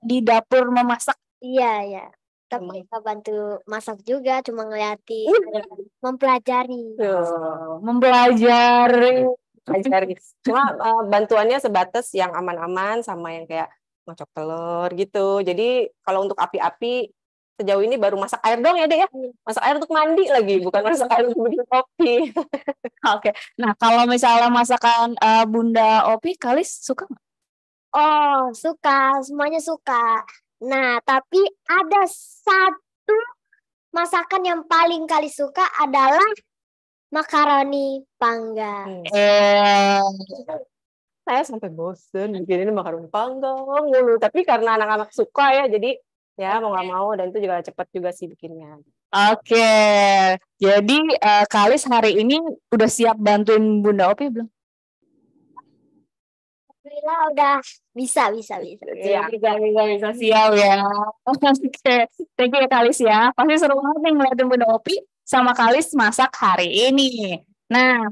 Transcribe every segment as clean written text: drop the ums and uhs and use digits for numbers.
di dapur memasak? Iya. Tapi nggak bantu masak juga, cuma ngeliatin, mempelajari. Mempelajari. Cuma bantuannya sebatas yang aman-aman sama yang kayak ngocok telur gitu. Jadi kalau untuk api-api sejauh ini baru masak air dong ya Dek ya. Masak air untuk mandi lagi, bukan masak air untuk bikin kopi. Oke. Nah, kalau misalnya masakan Bunda Opi, Kalis suka nggak? Oh, suka, semuanya suka. Nah, tapi ada satu masakan yang paling kali suka adalah makaroni panggang. Saya sampai bosen bikin ini makaroni panggang mulu. Tapi karena anak-anak suka ya, jadi ya mau nggak mau, dan itu juga cepet juga sih bikinnya. Oke. Jadi Kalis hari ini udah siap bantuin Bunda Opi belum? Alhamdulillah udah bisa. Iya, bisa siap ya. Oke, thank you ya Kalis ya. Pasti seru banget nih ngeliatin Bunda Opi sama Kalis masak hari ini. Nah,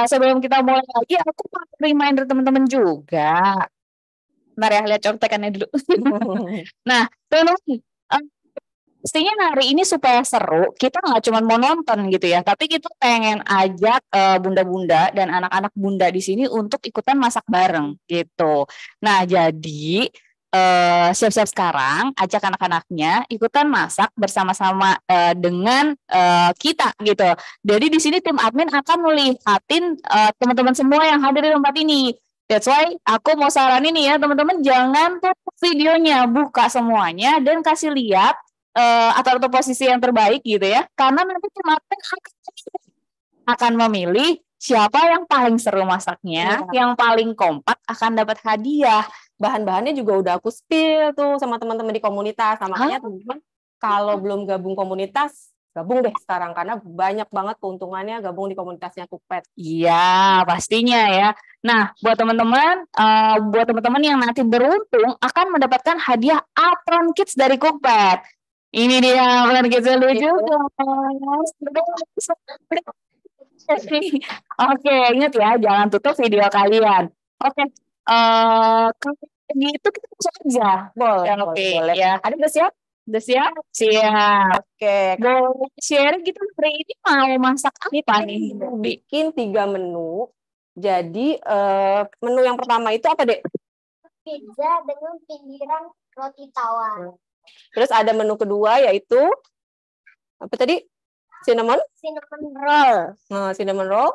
sebelum kita mulai lagi, aku mau reminder teman-teman juga. Bentar ya, lihat contekannya dulu. Nah, teman-teman, pastinya hari ini supaya seru, kita nggak cuma mau nonton gitu ya, tapi kita pengen ajak bunda-bunda dan anak-anak bunda di sini untuk ikutan masak bareng gitu. Nah, jadi siap-siap sekarang, ajak anak-anaknya ikutan masak bersama-sama dengan kita gitu. Jadi di sini tim admin akan melihatin teman-teman semua yang hadir di tempat ini. That's why aku mau saranin nih ya teman-teman, jangan tutup videonya, buka semuanya dan kasih lihat atau posisi yang terbaik gitu ya, karena nanti tim admin akan memilih siapa yang paling seru masaknya, yang paling kompak akan dapat hadiah. Bahan-bahannya juga udah aku spill tuh sama teman-teman di komunitas. Makanya teman-teman kalau belum gabung komunitas, gabung deh sekarang, karena banyak banget keuntungannya gabung di komunitasnya Cookpad. Iya, pastinya ya. Nah, buat teman-teman yang nanti beruntung akan mendapatkan hadiah Apron Kids dari Cookpad. Ini dia Apron Kids lucu. Oke, ingat ya, jangan tutup video kalian. Oke, kalau gitu kita masuk aja. Boleh. Ya, ada udah siap? Udah siap? Siap. Oke. Boleh share gitu hari ini mau masak apa nih? Bikin 3 menu. Jadi menu yang pertama itu apa Dek? Pizza dengan pinggiran roti tawar. Terus ada menu kedua yaitu apa tadi? Cinnamon roll. Nah, cinnamon roll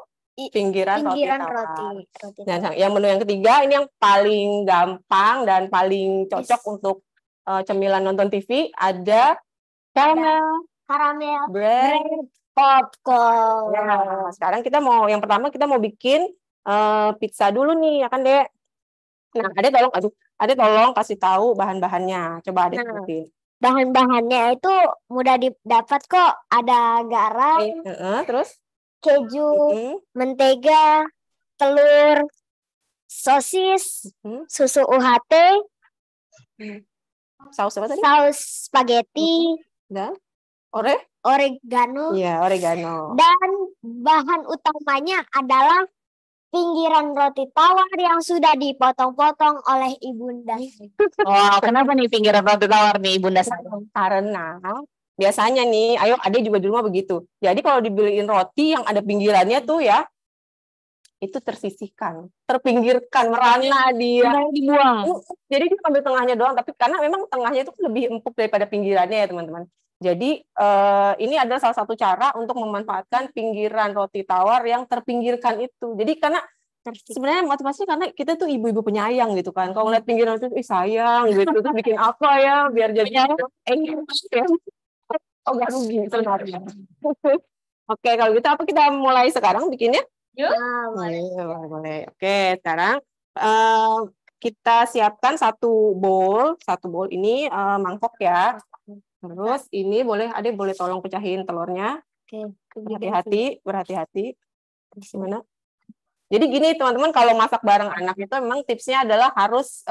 pinggiran roti tawar. Nah, yang menu yang ketiga ini yang paling gampang dan paling cocok untuk cemilan nonton TV, ada caramel bread popcorn. Ya, sekarang yang pertama kita mau bikin pizza dulu nih, ya kan Dek? Nah, Ade tolong kasih tahu bahan-bahannya. Coba Ade sebutin. Bahan-bahannya itu mudah didapat kok. Ada garam, terus keju, mentega, telur, sosis, susu UHT, saus apa tadi? Saus spaghetti, dan oregano. Iya, oregano. Dan bahan utamanya adalah pinggiran roti tawar yang sudah dipotong-potong oleh ibunda. Wow, kenapa nih pinggiran roti tawar nih ibunda? Karena biasanya nih, Ade juga di rumah begitu. Jadi kalau dibeliin roti yang ada pinggirannya tuh ya, itu tersisihkan, terpinggirkan, merana dia. Dibuang. Jadi dia ambil tengahnya doang, tapi karena memang tengahnya itu lebih empuk daripada pinggirannya ya teman-teman. Jadi ini adalah salah satu cara untuk memanfaatkan pinggiran roti tawar yang terpinggirkan itu. Jadi karena sebenarnya motivasinya karena kita tuh ibu-ibu penyayang gitu kan. Kalau ngeliat pinggiran itu, sayang gitu, terus bikin apa ya biar jadi gak rugi sebenarnya. Oke, kalau gitu apa kita mulai sekarang bikinnya? Boleh. Oke, sekarang kita siapkan satu bowl ini mangkok ya. Terus ini Ade boleh tolong pecahin telurnya. Oke. Berhati-hati. Gimana? Jadi gini teman-teman, kalau masak bareng anak itu memang tipsnya adalah harus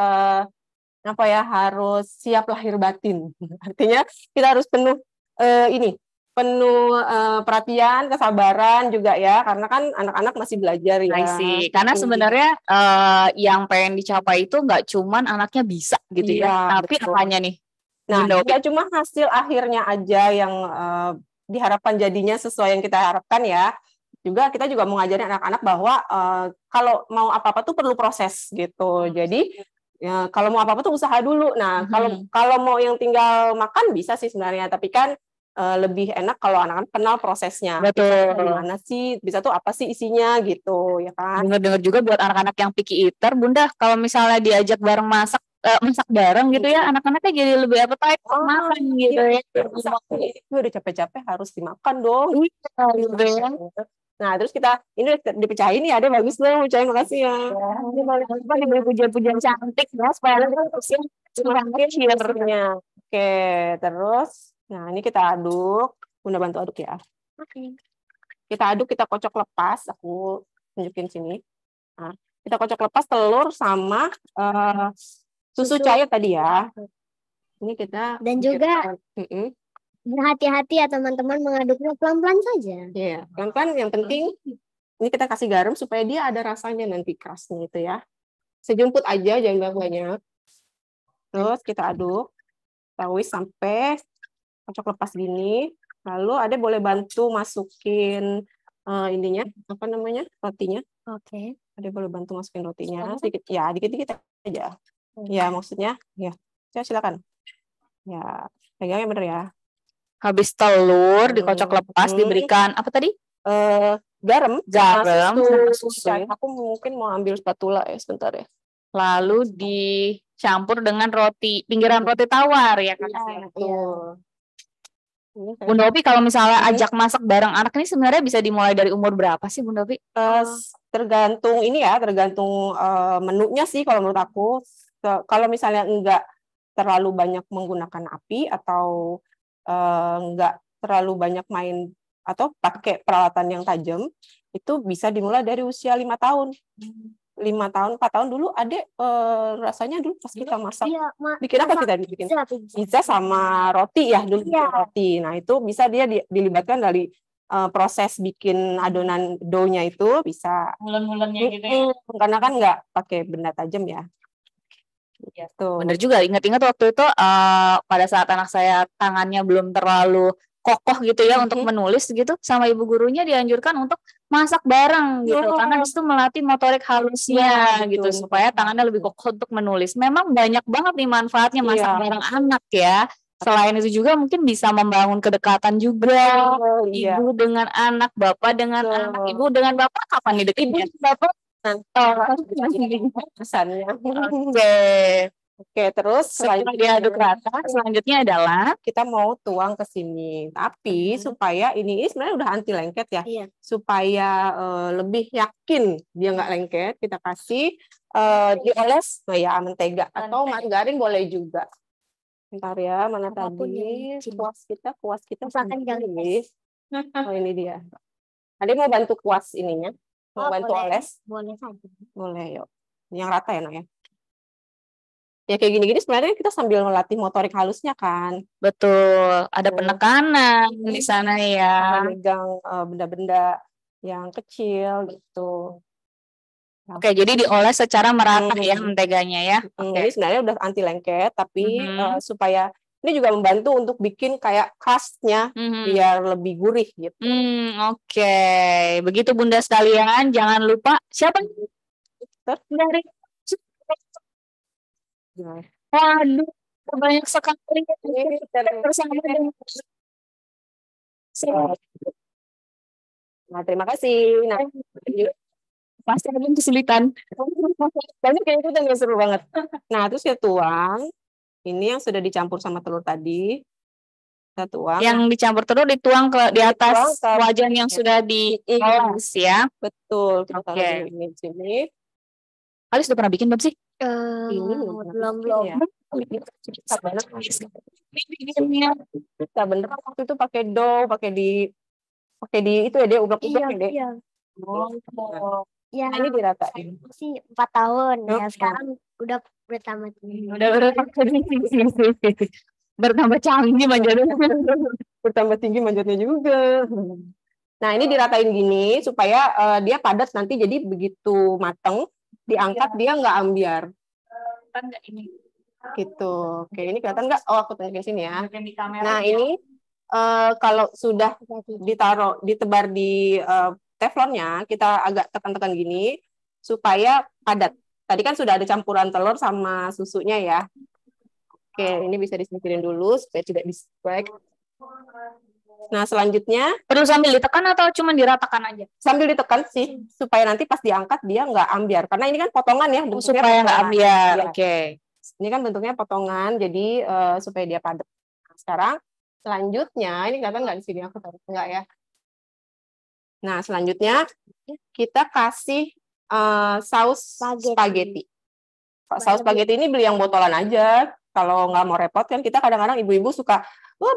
harus siap lahir batin. Artinya kita harus penuh penuh perhatian, kesabaran juga ya, karena kan anak-anak masih belajar ya. I see. Karena sebenarnya yang pengen dicapai itu nggak cuman anaknya bisa gitu ya, Iya, tapi betul. apanya nih? Nah, Bunda Opi? nggak cuma hasil akhirnya aja yang diharapkan jadinya sesuai yang kita harapkan ya. Juga kita juga mau ngajarin anak-anak bahwa kalau mau apa-apa tuh perlu proses gitu. Jadi ya, kalau mau apa-apa tuh usaha dulu. Nah, kalau mau yang tinggal makan bisa sih sebenarnya, tapi kan lebih enak kalau anak-anak kenal prosesnya. Betul. Gimana sih? Bisa tuh apa sih isinya gitu, ya kan? Dengar-dengar juga buat anak-anak yang picky eater, Bunda, kalau misalnya diajak bareng masak bareng gitu ya, anak-anaknya jadi lebih appetite makan gitu ya. Itu udah capek-capek harus dimakan dong. Gitu ya. Nah, terus kita ini dipecahin ya, ada bagus loh, pecahin, makasih ya. Diberi pujian-pujian cantik ya supaya usia semakin Akhirnya. Oke, terus nah ini kita aduk. Bunda bantu aduk ya. Kita aduk, kita kocok lepas. Aku tunjukin sini. Nah, kita kocok lepas telur sama susu cair tadi ya. Ini kita Dan juga berhati-hati ya teman-teman, mengaduknya pelan-pelan saja. Iya, pelan-pelan. Yang penting ini kita kasih garam supaya dia ada rasanya nanti kerasnya itu ya. Sejumput aja, jangan banyak. Terus kita aduk, tawis sampai kocok lepas gini. Lalu ada boleh bantu masukin ininya, apa namanya, rotinya. Oke. Ada boleh bantu masukin rotinya sedikit, ya dikit-dikit aja. Ya maksudnya, ya silakan. Ya pegangnya bener ya. Habis telur dikocok lepas diberikan apa tadi? Garam. Susu. Aku mungkin mau ambil spatula ya sebentar ya. Lalu dicampur dengan pinggiran roti tawar ya kan? Iya. Bunda Opi kalau misalnya ajak masak bareng anak ini sebenarnya bisa dimulai dari umur berapa sih Bunda Opi? Tergantung ini ya, tergantung menunya sih kalau menurut aku. Kalau misalnya enggak terlalu banyak menggunakan api atau enggak terlalu banyak main atau pakai peralatan yang tajam, itu bisa dimulai dari usia 5 tahun. 5 tahun, 4 tahun dulu Adek rasanya dulu pas kita masak. Bikin apa kita bikin? Pizza sama roti ya dulu, roti. Nah, itu bisa dia dilibatkan dari proses bikin adonan dough-nya itu bisa Mulen-mulennya gitu ya. Karena kan nggak pakai benda tajam ya. Gitu. Bener juga, ingat-ingat waktu itu pada saat anak saya tangannya belum terlalu kokoh gitu ya untuk menulis gitu, sama ibu gurunya dianjurkan untuk masak bareng gitu, karena disitu melatih motorik halusnya gitu, supaya tangannya lebih kokoh untuk menulis. Memang banyak banget nih manfaatnya masak bareng anak ya. Selain itu juga mungkin bisa membangun kedekatan juga, ibu dengan anak, bapak dengan anak. Ibu dengan bapak kapan nih dekatnya? Bapak pesannya. Oke, terus setelah diaduk rata, selanjutnya adalah kita mau tuang ke sini. Tapi supaya ini sebenarnya udah anti lengket ya. Iya. Supaya lebih yakin dia nggak lengket, kita kasih dioles ya mentega atau margarin boleh juga. Bentar ya, mana tadi kuas kita Oh, ini dia. Ada mau bantu kuas ininya? Mau bantu oles? Boleh saja. Boleh, yuk. Yang rata ya, Nak ya. Ya kayak gini-gini sebenarnya kita sambil melatih motorik halusnya kan. Betul, ada penekanan di sana ya. Megang benda-benda yang kecil gitu. Oke, jadi dioles secara merata ya menteganya ya. Ini sebenarnya udah anti lengket, tapi supaya ini juga membantu untuk bikin kayak crust-nya biar lebih gurih gitu. Oke, begitu Bunda sekalian, jangan lupa siapa dari waduh, banyak sekali bersama dengan Nah, terima kasih. Nah, pasti ada kesulitan. Banyak yang ikutan yang seru banget. Nah, terus kita tuang. Ini yang sudah dicampur sama telur tadi. Kita tuang. Yang dicampur telur dituang di atas wajan yang sudah dioles ya. Betul. Kita taruh di sini. Alis udah pernah bikin belum sih? Belum. Ya. Kita bener waktu itu pakai dough, pakai di itu ya dia ublek-ublek ya deh. Ya, ini diratain. Sih 4 tahun ya, sekarang udah bertambah. Udah bertambah canggih manjadul. bertambah tinggi manjatnya juga. Nah, ini diratain gini supaya dia padat nanti, jadi begitu mateng diangkat dia nggak ambiar. Kan nggak ini. Gitu. Oke, ini kelihatan nggak? Oh, aku tunjukin sini ya. Di kamera Nah, ya. ini kalau sudah ditebar di teflonnya, kita agak tekan-tekan gini supaya padat. Tadi kan sudah ada campuran telur sama susunya ya. Oke, ini bisa disingkirin dulu supaya tidak distrek. Nah, selanjutnya Perlu sambil ditekan atau cuma diratakan aja? sambil ditekan sih supaya nanti pas diangkat dia nggak ambiar. Karena ini kan potongan ya, bentuknya Supaya nggak potongan. ambiar. Ya. Oke. Ini kan bentuknya potongan, jadi supaya dia padat. Nah, sekarang selanjutnya, ini kelihatan nggak di sini? Aku taruh nggak ya? Nah, selanjutnya kita kasih saus spaghetti. Saus spaghetti ini beli yang botolan aja. Kalau nggak mau repot kan kita kadang-kadang ibu-ibu suka,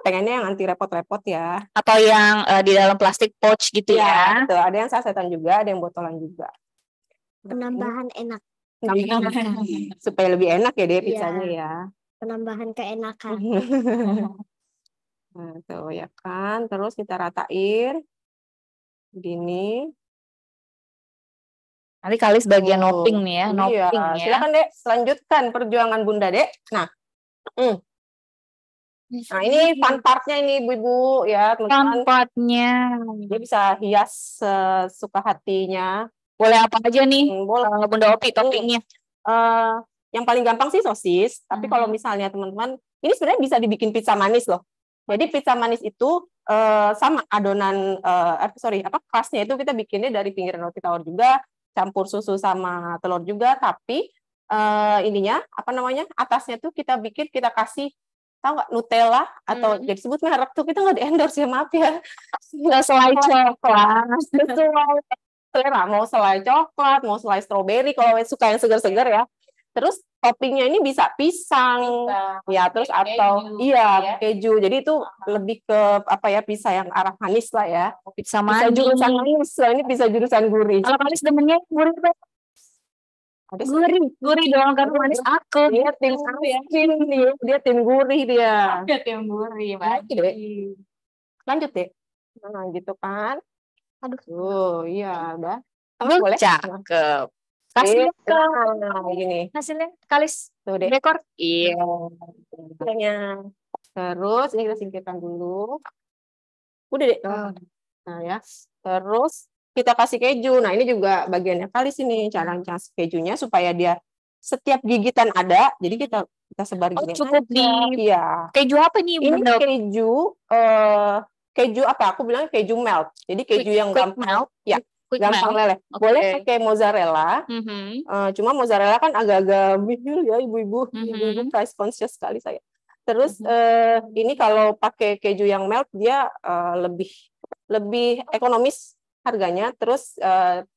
pengennya yang anti repot-repot ya. Atau yang di dalam plastik pouch gitu ya. Betul. Ada yang sasetan juga, ada yang botolan juga. Penambahan enak. Supaya lebih enak ya deh pizzanya ya. Penambahan keenakan. Nah, tuh ya kan. Terus kita ratain. Gini. Nanti Kalis bagian nopping nih ya. Iya. Nopping ya. Silakan Dek, selanjutkan perjuangan Bunda Dek. Nah, nah ini fun part-nya ini ibu-ibu ya teman-teman. Fun part-nya. Dia bisa hias sesuka hatinya. Boleh apa aja nih? Boleh. Bunda Opi toppingnya. Yang paling gampang sih sosis. Tapi kalau misalnya teman-teman, ini sebenarnya bisa dibikin pizza manis loh. Jadi pizza manis itu sama adonan, crust-nya itu kita bikinnya dari pinggiran roti tawar juga, campur susu sama telur juga. Tapi ininya apa namanya atasnya tuh kita kasih, tahu nggak, Nutella atau jadi sebut merek tuh, kita nggak di endorse ya, maaf ya. Selai coklat. Selera, mau selai coklat, mau selai stroberi kalau suka yang segar-segar ya. Terus toppingnya ini bisa pisang, ya terus atau keju. Jadi itu lebih ke pisang yang arah manis lah ya. Pizza Bisa manis. jurusan manis, ini bisa jurusan gurih. Kalau Kalis demennya gurih tuh. Gurih dong, karena manis aku. Dia tim asin nih, dia tim gurih dia. Dia tim gurih, Lanjut deh. Nah, gitu kan. Aduh, iya udah. Boleh. Cakep. Kasih ke gini. hasilnya Kalis. Tuh deh. Dekor. Iya. Terus ini kita singkirkan dulu. Udah deh. Nah ya. Terus kita kasih keju. Nah, ini juga bagiannya Kalis ini, cara ngasih kejunya supaya dia setiap gigitan ada. Jadi kita sebar gini. Cukup aja. Iya. Keju apa nih? Ini keju apa? Aku bilangnya keju melt. Jadi keju yang gampang melt. Ya, gampang meleleh. Boleh pakai mozzarella. Cuma mozzarella kan agak-agak mahal ya ibu-ibu. Ibu-ibu price conscious sekali saya. Terus ini kalau pakai keju yang melt dia lebih ekonomis harganya, terus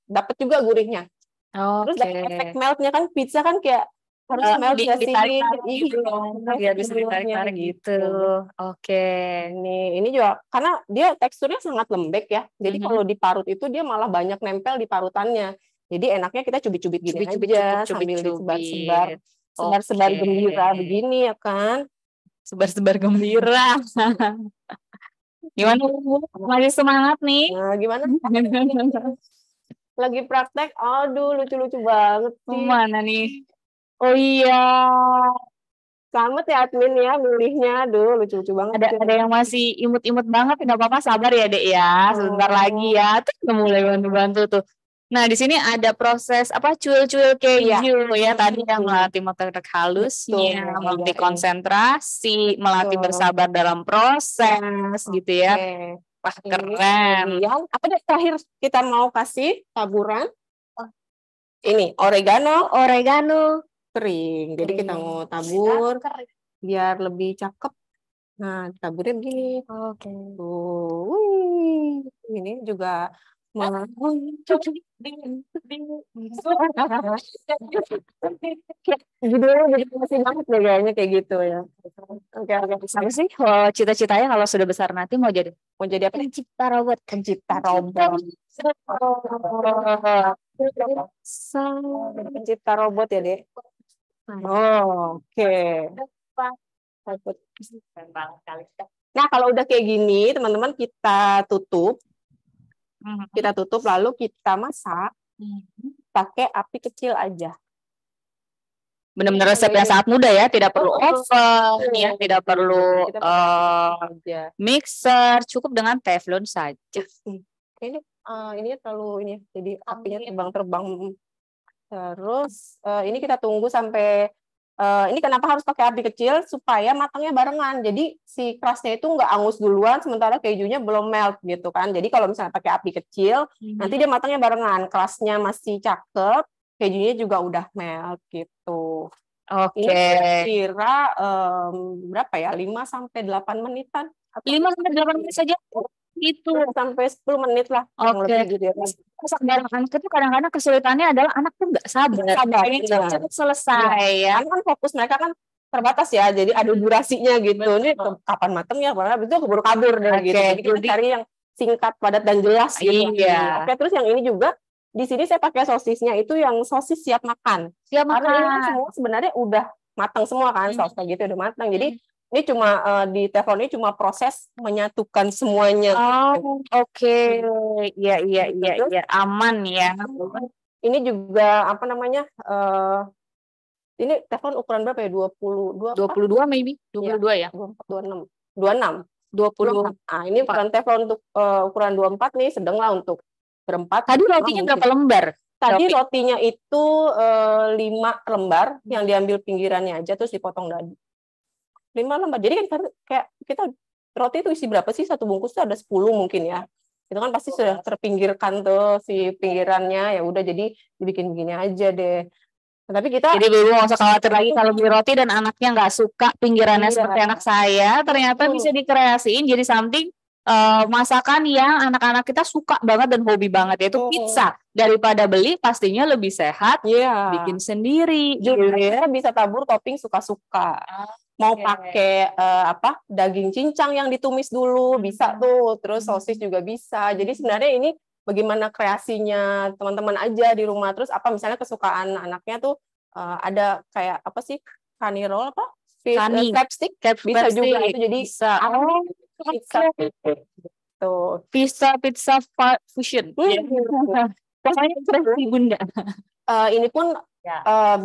dapat juga gurihnya. Terus dapat efek meltnya kan, pizza kan kayak harus melt ya sih, biar bisa ditarik-tarik gitu. Oke. Ini juga karena dia teksturnya sangat lembek ya. Jadi kalau diparut itu dia malah banyak nempel di parutannya. Jadi enaknya kita cubit-cubit gini aja sambil sebar-sebar gembira begini ya kan. Sebar-sebar gembira. Gimana Bu? Masih semangat nih? Nah, gimana? Lagi praktek, aduh lucu-lucu banget sih. Mana nih? Oh iya. Selamat ya admin ya, milihnya. Aduh, lucu-lucu banget. Ada yang masih imut-imut banget, nggak apa-apa, sabar ya Dek ya. Sebentar lagi ya. Tuh udah mulai bantu-bantu tuh. Nah, di sini ada proses cuil-cuil keju ya. Tadi yang melatih motorik halusnya, melatih konsentrasi, melatih bersabar dalam proses gitu ya. Wah, keren. Apa deh terakhir kita mau kasih taburan? Ini oregano kering. Jadi kita mau tabur biar lebih cakep. Nah, taburnya begini. Oke. Tuh. Ini juga judulnya jadi masih banget deh kayaknya kayak gitu ya. Oke. Apa sih cita-citanya kalau sudah besar nanti mau jadi apa? Pencipta robot. Pencipta robot ya, Dek. Oke. Keren banget kali. Nah, kalau udah kayak gini, teman-teman kita tutup. Kita tutup lalu kita masak pakai api kecil aja. Benar-benar resep yang sangat mudah ya, tidak perlu oven ya, tidak perlu Kita pakai api kecil aja. mixer, cukup dengan teflon saja. Ini terlalu ini, jadi apinya terbang-terbang. Terus ini kita tunggu sampai ini kenapa harus pakai api kecil supaya matangnya barengan. Jadi si crustnya itu nggak angus duluan, sementara kejunya belum melt gitu kan. Jadi kalau misalnya pakai api kecil, nanti dia matangnya barengan. Crustnya masih cakep, kejunya juga udah melt gitu. Oke. Ini kira berapa ya? 5-8 menitan. 5-8 menit saja. Itu sampai 10 menit lah. Oke. Gitu ya. Masak bareng anak itu kadang-kadang kesulitannya adalah anak tuh nggak sabar. Pengen cepet selesai ya. Kan fokus mereka kan terbatas ya, jadi ada durasinya gitu. Ini kapan matengnya, padahal itu keburu kabur deh gitu. Jadi kita cari yang singkat, padat dan jelas gitu. Iya. Oke, terus yang ini juga di sini saya pakai sosisnya itu yang sosis siap makan. Siap Karena ini kan makan. semua sebenarnya udah matang semua kan, sausnya gitu udah matang. Jadi ini cuma di teflon ini cuma proses menyatukan semuanya. Oh, oke. Iya, aman ya. Ini juga apa namanya? Ini teflon ukuran berapa ya? 22 maybe. 22 ya. 24, 26. 20. Nah, ini ukuran teflon untuk ukuran 24 nih, sedang lah untuk berempat. Tadi rotinya berapa lembar? Tadi rotinya itu 5 lembar yang diambil pinggirannya aja terus dipotong dadu. 5 lembar. Jadi kan kayak kita roti itu isi berapa sih? Satu bungkus tuh ada 10 mungkin ya. Itu kan pasti sudah terpinggirkan tuh si pinggirannya, ya udah jadi dibikin begini aja deh. Tapi kita jadi ibu nggak usah khawatir lagi kalau beli roti dan anaknya nggak suka pinggirannya seperti anak saya, ternyata bisa dikreasiin jadi something masakan yang anak-anak kita suka banget dan hobi banget, yaitu pizza. Daripada beli pastinya lebih sehat, bikin sendiri. Kita bisa tabur topping suka-suka. Mau pakai daging cincang yang ditumis dulu bisa tuh, terus sosis juga bisa. Jadi sebenarnya ini bagaimana kreasinya teman-teman aja di rumah. Terus apa misalnya kesukaan anaknya tuh ada kayak apa sih, kani roll apa? Crabstick bisa juga itu, jadi bisa. Pizza fusion. Pokoknya kreasi bunda. Ini pun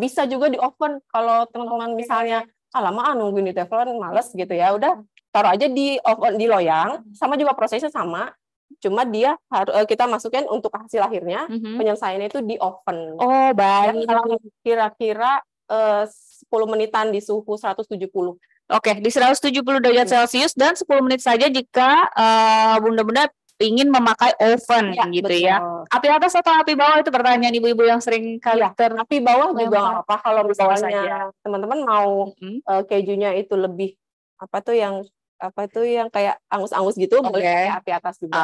bisa juga di oven kalau teman-teman misalnya lama nungguin di teflon males gitu ya, udah taruh aja di oven, di loyang, sama juga prosesnya sama. Cuma dia harus kita masukin untuk hasil akhirnya penyelesaiannya itu di oven. Oh, baik. Kalau kira-kira 10 menitan di suhu 170. Oke, di 170 derajat Celcius dan 10 menit saja jika bunda-bunda ingin memakai oven gitu betul. Ya. Api atas atau api bawah itu pertanyaan ibu-ibu yang sering kali api bawah juga nggak apa-apa kalau misalnya teman-teman mau kejunya itu lebih yang kayak angus-angus gitu, boleh api atas juga.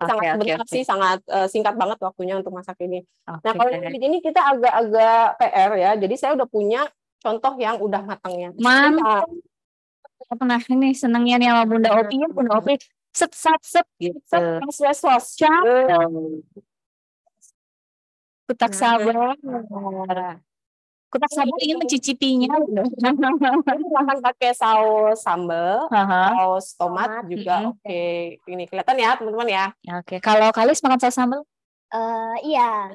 Sangat sih, sangat singkat banget waktunya untuk masak ini. Nah, kalau ini kita agak-agak PR ya. Jadi saya udah punya contoh yang udah matangnya. Mantap. Pernah ini senangnya nih sama Bunda Opi, Bunda Opi set gitu. Sos. Kutak sabar. Kutak sabar ingin mencicipinya. Makan pakai saus sambal, saus tomat juga. Oke, ini kelihatan ya teman-teman ya. Oke, kalau Kalis makan saus sambal? Iya.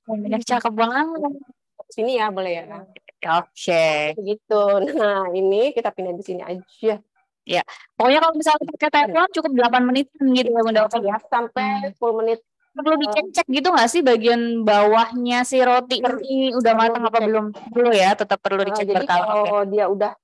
Banyak cakep banget. Sini ya, boleh ya. Oke. Begitu. Nah, ini kita pindah di sini aja. Ya, pokoknya kalau misalnya pakai teflon cukup 8 menit gitu ya Bunda Opi ya, sampai 10 menit. Perlu dicek gitu nggak sih bagian bawahnya si roti ini udah matang apa belum? Belum ya, tetap perlu dicek berkala. Kalau dia udah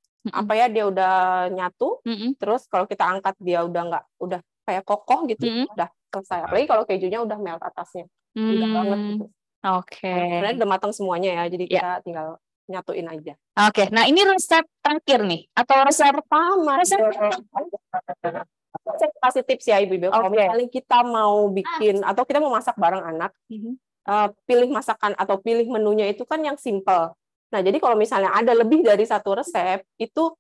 dia udah nyatu, terus kalau kita angkat dia udah kayak kokoh gitu, udah selesai. Apalagi kalau kejunya udah melt atasnya, udah banget gitu. Oke. Sebenarnya udah matang semuanya ya, jadi kita tinggal nyatuin aja. Oke, nah ini resep terakhir nih atau resep pertama? Saya kasih tips ya ibu-ibu. Kalau misalnya kita mau bikin atau kita mau masak bareng anak, pilih masakan atau pilih menunya itu kan yang simple. Nah, jadi kalau misalnya ada lebih dari satu resep, itu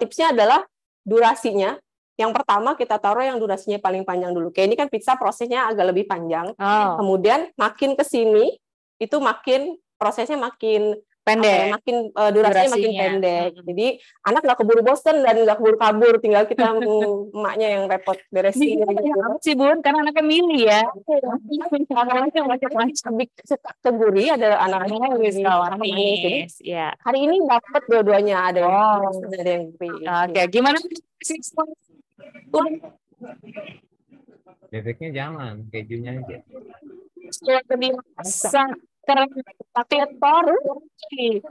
tipsnya adalah durasinya. Yang pertama kita taruh yang durasinya paling panjang dulu. Kayak ini kan pizza prosesnya agak lebih panjang. Kemudian makin ke sini itu makin prosesnya makin Pendek. makin durasinya makin Durasinya. pendek. Jadi anak nggak keburu bosen dan nggak keburu kabur, tinggal kita emaknya yang repot beresin. sih Bun, karena anaknya milih ya. Anak-anaknya macam-macam. Suka keburi ada anak-anak yang manis. Jadi ya. hari ini dapat dua-duanya, ada yang Oke, gimana sih? Bebeknya jangan, kejunya aja. Sudah biasa keren, tapi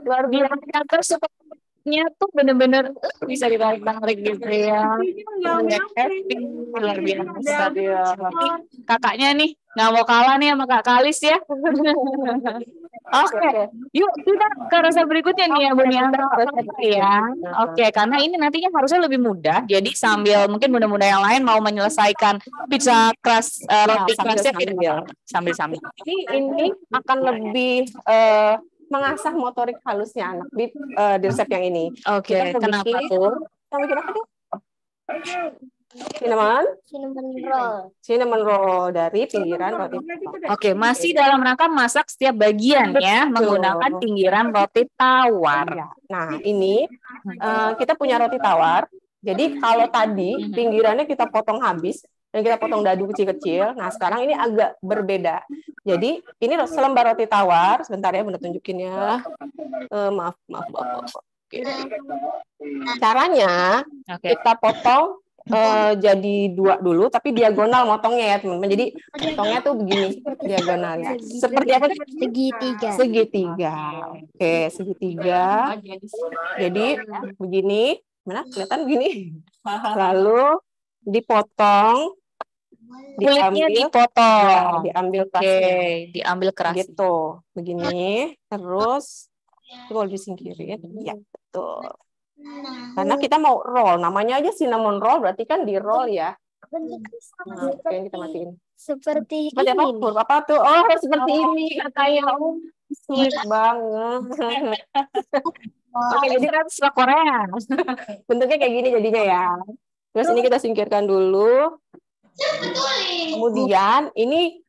luar biasa terus sepertinya tuh bener-bener bisa ditarik-tarik gitu ya. Luar biasa dia. Kakaknya nih nggak mau kalah nih sama Kak Kalis ya. Oke, yuk kita ke resep berikutnya nih ya Bun ya. Oke, karena ini nantinya harusnya lebih mudah. Jadi sambil mungkin bunda-bunda yang lain mau menyelesaikan pizza crust roti crustnya sambil-sambil. Ini akan lebih mengasah motorik halusnya anak di resep yang ini. Oke, kenapa tuh? Kita bikin apa tuh? Cinnamon roll dari pinggiran roti. Oke, masih dalam rangka masak setiap bagiannya menggunakan pinggiran roti tawar. Nah, ini kita punya roti tawar. Jadi kalau tadi pinggirannya kita potong habis dan kita potong dadu kecil-kecil. Nah, sekarang ini agak berbeda. Jadi ini selembar roti tawar. Sebentar ya, Bunda tunjukin ya. Maaf. Oke. Caranya kita potong jadi dua dulu, tapi diagonal motongnya ya teman-teman. Jadi potongnya tuh begini diagonalnya. Seperti apa? Segitiga. Oke, segitiga. Jadi begini, mana kelihatan begini. Lalu dipotong, kulitnya dipotong, diambil kerasnya. Diambil keras gitu, begini. Terus itu boleh disingkirin. Ya, betul. Karena kita mau roll, namanya aja cinnamon roll, berarti kan di roll ya. Nah, oke, kita matiin. Seperti apa? ini. Apa tuh? Oh, seperti ini katanya. Sweet banget. Oke, jadi kan setelah Korea. Bentuknya kayak gini jadinya ya. Terus ini kita singkirkan dulu. Kemudian ini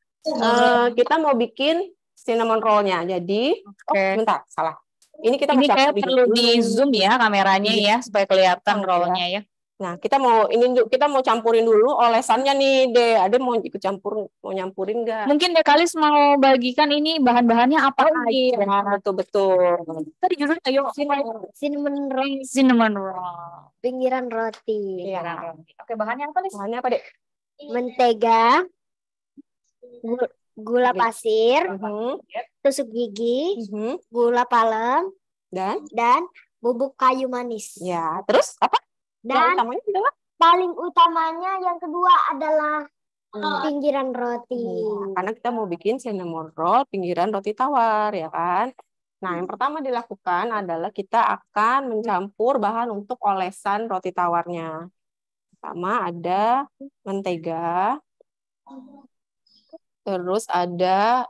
kita mau bikin cinnamon roll-nya. Jadi, bentar, salah. Ini kita kayak perlu di zoom ya kameranya ya supaya kelihatan rollnya ya. Nah, kita mau campurin dulu olesannya nih, Dek. Ada mau ikut nyampurin nggak? Mungkin Dek Kalis mau bagikan ini bahan-bahannya apa aja. Betul. Tadi judulnya ayo cinnamon roll. Pinggiran roti. Oke, bahannya apa nih? Bahannya apa, Dek? Mentega, gula pasir, tusuk gigi, gula palem, dan bubuk kayu manis. Ya, terus apa? Dan paling utamanya yang kedua adalah pinggiran roti. Karena kita mau bikin cinnamon roll pinggiran roti tawar, ya kan? Nah, yang pertama dilakukan adalah kita akan mencampur bahan untuk olesan roti tawarnya. Pertama ada mentega, terus ada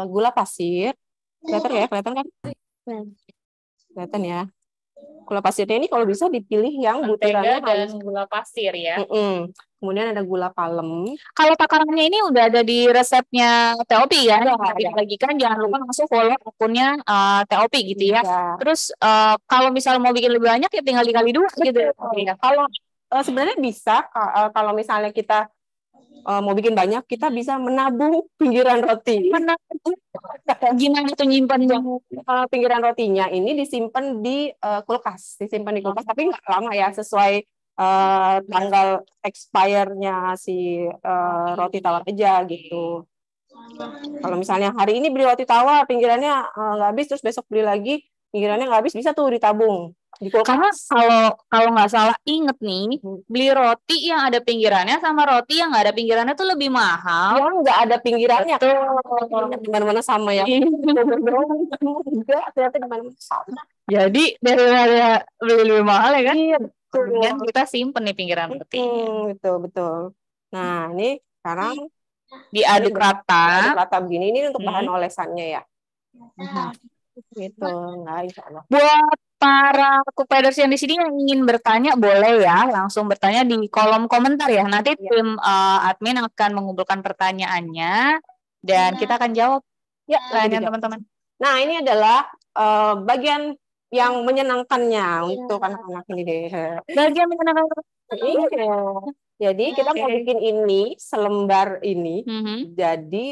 gula pasir. Kelihatan kan? Kelihatan ya. Gula pasirnya ini kalau bisa dipilih yang butirannya dan gula pasir ya. Kemudian ada gula palem. Kalau takarannya ini udah ada di resepnya TOP ya. Lagi kan jangan lupa langsung follow akunnya TOP gitu ya. Terus kalau misalnya mau bikin lebih banyak ya tinggal dikali 2 gitu. Kalau sebenarnya bisa kalau misalnya kita mau bikin banyak, kita bisa menabung pinggiran roti. Gimana tuh nyimpan pinggiran rotinya ini disimpan di kulkas, tapi nggak lama ya, sesuai tanggal expire-nya si roti tawar aja gitu. Kalau misalnya hari ini beli roti tawar pinggirannya nggak habis, terus besok beli lagi pinggirannya nggak habis, bisa tuh ditabung. Karena kalau nggak salah inget nih, beli roti yang ada pinggirannya sama roti yang nggak ada pinggirannya tuh lebih mahal. Yang nggak ada pinggirannya tuh gimana sama ya? Enggak, ternyata gimana sama. Jadi daripada beli lebih mahal ya kan? Kemudian kita simpen nih pinggiran roti. Betul. Nah, ini sekarang diaduk rata. Begini, ini untuk bahan olesannya ya. Gitu, nah, insya Allah. Buat para cookpaders yang di sini yang ingin bertanya boleh ya langsung bertanya di kolom komentar ya. Nanti tim admin akan mengumpulkan pertanyaannya dan kita akan jawab Ya, Lainnya lanjut, ya. teman-teman. Nah, ini adalah bagian yang menyenangkannya untuk anak-anak ini deh. Bagian menyenangkan. Iya. Jadi kita mau Oke. bikin ini selembar ini Mhm. jadi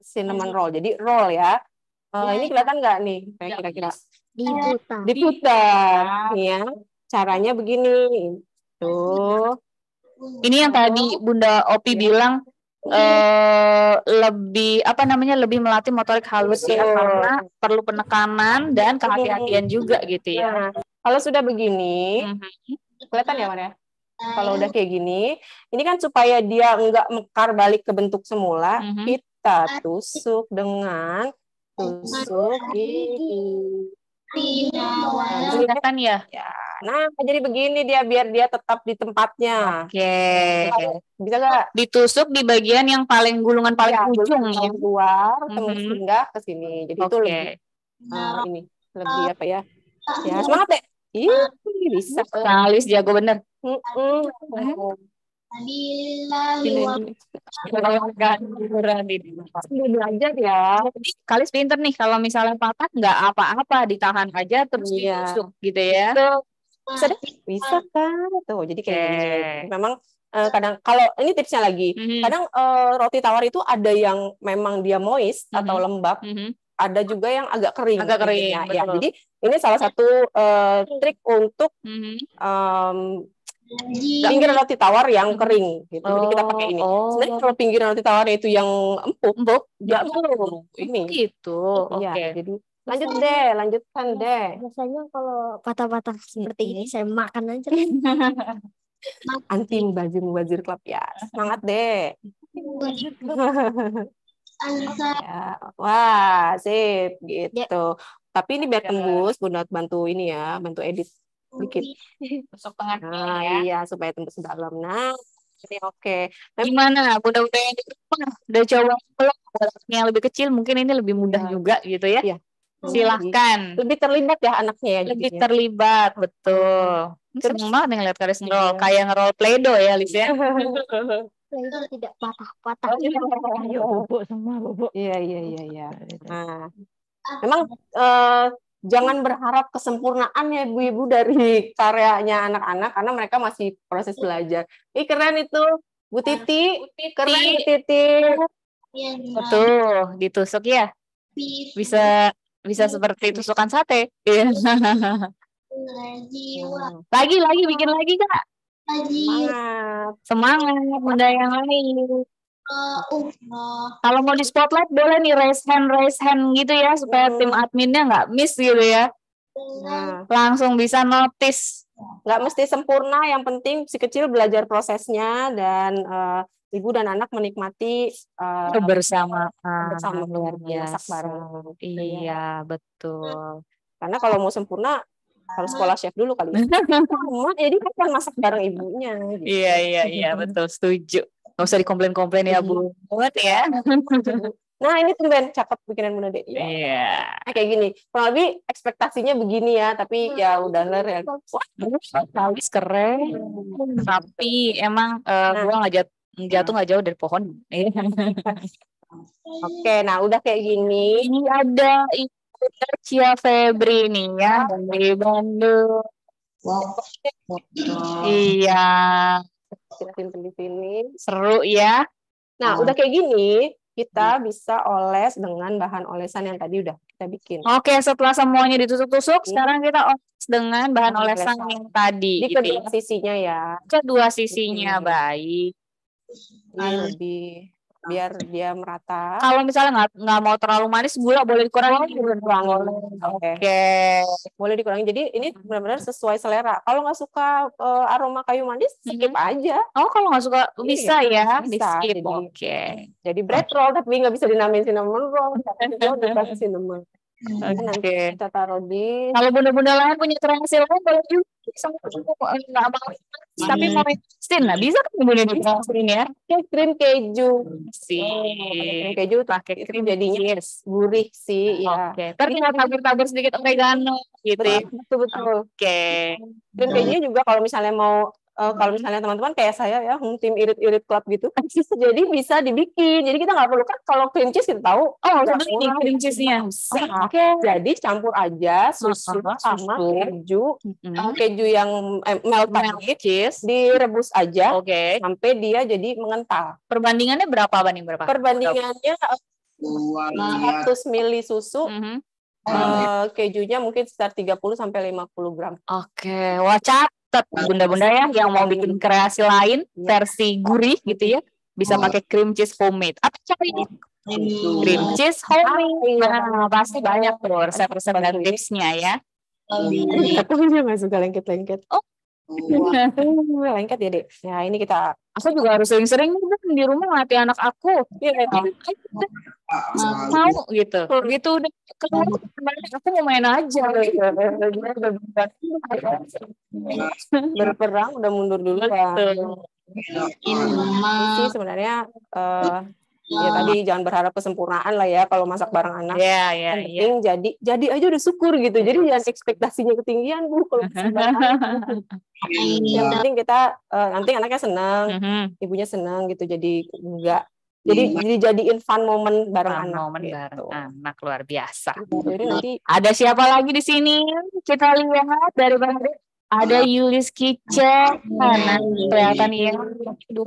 cinnamon roll. Jadi roll ya. Ini kelihatan nggak nih? Kayak kira-kira Diputar. diputar, ya. Caranya begini. Tuh. Ini yang tadi Bunda Opi bilang lebih apa namanya lebih melatih motorik halus ya, Betul. karena perlu penekanan dan kehati-hatian juga gitu ya. Nah, kalau sudah begini, Mhm. kelihatan ya, Maria? Kalau udah kayak gini, ini kan supaya dia nggak mekar balik ke bentuk semula, Mhm. kita tusuk dengan tusuk gigi. Nah, Kelihatan ya? ya. Nah, jadi begini dia biar dia tetap di tempatnya. Oke. Bisa nggak? Ditusuk di bagian yang paling gulungan paling Ya, ujung ya. keluar, Mhm. tembus hingga ke sini. Jadi itu Oke. lebih ini lebih apa ya? Ya, semangat deh. Ih, bisa. Kalis jago bener. Sambil belajar ya. Jadi Kalis pinter nih kalau misalnya patah nggak apa-apa, ditahan aja terus Iya. ditusuk gitu ya. Bisa deh, bisa kan? Tuh, jadi kayak Oke. gini. Memang kadang kalau ini tipsnya lagi, Mhm. kadang roti tawar itu ada yang memang dia moist atau Mhm. lembab, Mhm. ada juga yang agak kering. Agak kering, intinya. Ya, betul. jadi ini salah satu trik untuk Mhm. pinggiran roti tawar yang kering gitu. Jadi kita pakai ini. Oh. Sebenarnya kalau pinggiran roti tawar itu yang empuk, Nggak perlu ini. gitu. Iya, Oke. jadi lanjutkan deh. Biasanya kalau patah-patah seperti ini saya makan aja. Anti mubazir club ya. Semangat deh. Ya. Wah, sip gitu. Tapi ini biar tembus, Bunda bantu ini ya, bantu edit dikit. Tusuk tengahnya Nah, ya. iya supaya tembus ke dalam. Nah, ini oke. Gimana? Bunda-bunda yang di rumah udah coba belum? Yang lebih kecil mungkin ini lebih mudah juga gitu ya. Iya. Silahkan. Lebih terlibat ya anaknya ya. Lebih jadinya. terlibat, betul. Seneng banget nih ngeliat Karis ngerol. Kayak ngerol Play-Doh ya, Lis ya. Itu tidak patah-patah. Bubuk semua, bubuk. Iya. Nah, memang jangan berharap kesempurnaan ya ibu-ibu dari karyanya anak-anak karena mereka masih proses belajar. Ih keren itu Bu Titi, keren Bu Titi. Betul, ditusuk ya. Bisa seperti tusukan sate. Iya. Lagi bikin lagi Kak. Semangat Bunda yang lain. Kalau mau di spotlight boleh nih raise hand gitu ya supaya tim adminnya nggak miss gitu ya. Nah, Langsung bisa notice. nggak mesti sempurna, yang penting si kecil belajar prosesnya dan ibu dan anak menikmati Kebersamaan luar masak biasa. bareng. Iya, betul. Karena kalau mau sempurna harus sekolah chef dulu kali. Jadi kan masak bareng ibunya. Gitu. Iya, betul, setuju. Nggak usah dikomplain-komplain ya, Bu. Buat ya. Nah, ini tumben cakep bikinan Bunda Dek. Iya. Nah, kayak gini. Kurang lebih ekspektasinya begini ya, tapi ya udah ler. Wah, Kalis keren. Tapi emang gua jatuh nggak jauh dari pohon. Oke, nah udah kayak gini. Ini ada Ibu Cia Febri nih ya dari Bandung. Iya, Di sini. seru ya. Nah, udah kayak gini, kita bisa oles dengan bahan olesan yang tadi udah kita bikin. Oke, setelah semuanya ditusuk-tusuk, sekarang kita oles dengan bahan olesan yang tadi. Di gitu kedua ya. sisinya ya. Kedua sisinya, baik. Ini lebih biar dia merata. Kalau misalnya nggak mau terlalu manis, gula boleh dikurangi. Oke. Boleh dikurangi. Jadi ini benar-benar sesuai selera. Kalau nggak suka aroma kayu manis, skip aja. Oh, kalau nggak suka bisa ya, bisa. di-skip. Jadi bread roll tapi nggak bisa dinamain cinnamon roll. Dikasih cinnamon. Nanti kita taruh di. Kalau bunda-bunda lain punya kreasi lain boleh juga sama nggak mau, tapi mau instin lah bisa kan bunda instin ya. Krim keju sih. Krim keju pakai krim jadinya gurih sih ya. Oke. Ntar tinggal tabur-tabur sedikit oregano gitu. Betul. Oke. Krim kejunya juga kalau misalnya mau kalau misalnya teman-teman kayak saya ya, tim irit-irit club gitu, jadi bisa dibikin. Jadi kita nggak perlu kan kalau cream cheese kita tahu, nggak usah beli cream cheese-nya. Oke. Jadi campur aja susu sama keju, keju yang melt cheese, direbus aja sampai dia jadi mengental. Perbandingannya berapa nih? Perbandingannya 100 ml susu. Kejunya mungkin sekitar 30 sampai 50 gram. Oke, wah catat bunda-bunda ya yang mau bikin kreasi lain versi gurih gitu ya, bisa pakai cream cheese homemade. Apa caranya? Cream cheese homemade. Nah, pasti banyak tuh resep-resep dan tipsnya ya. Aku juga nggak suka lengket-lengket. Lengket ya dek. Ya ini kita. Aku juga harus sering-sering di rumah ngelatih anak aku. Mau gitu. Begitu udah keluar aku mau main aja. Berperang udah mundur dulu. Ini sih sebenarnya ya tadi jangan berharap kesempurnaan lah ya kalau masak bareng anak. Penting jadi aja udah syukur gitu. Jadi jangan ekspektasinya ketinggian Bu kalau masak bareng anak. Yang penting kita nanti anaknya senang, ibunya senang gitu. Jadi enggak jadiin fun moment bareng anak. Bareng anak luar biasa. Jadi nanti ada siapa lagi di sini? Kita lihat dari Bang Ade. Ada Yulis Kitchen, karena kelihatan ya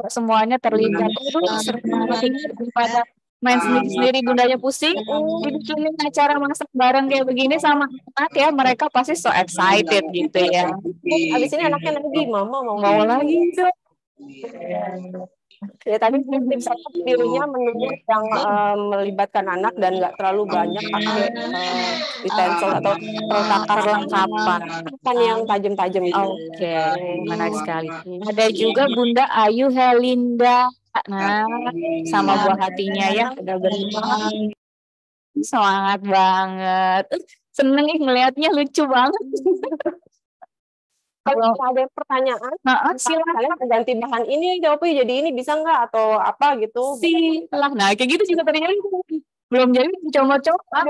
semuanya terlibat terus daripada main sendiri bundanya pusing. Dibikinin acara masak bareng kayak begini sama anak ya, mereka pasti so excited gitu ya. Abis ini anaknya lagi mama mau lagi dong. Ya tadi tips saya pilihnya menu yang melibatkan anak dan nggak terlalu banyak pakai utensil atau perlengkapan yang tajam-tajam itu. Oke, menarik sekali. Ada juga Bunda Ayu Helinda, sama buah hatinya ya, udah berenang. Semangat banget. Seneng nih ngelihatnya, lucu banget. Kalau ada pertanyaan, silakan ganti bahan ini, jawabnya jadi ini bisa nggak atau apa gitu? Silah, nah kayak gitu juga ternyata belum jadi coba-coba.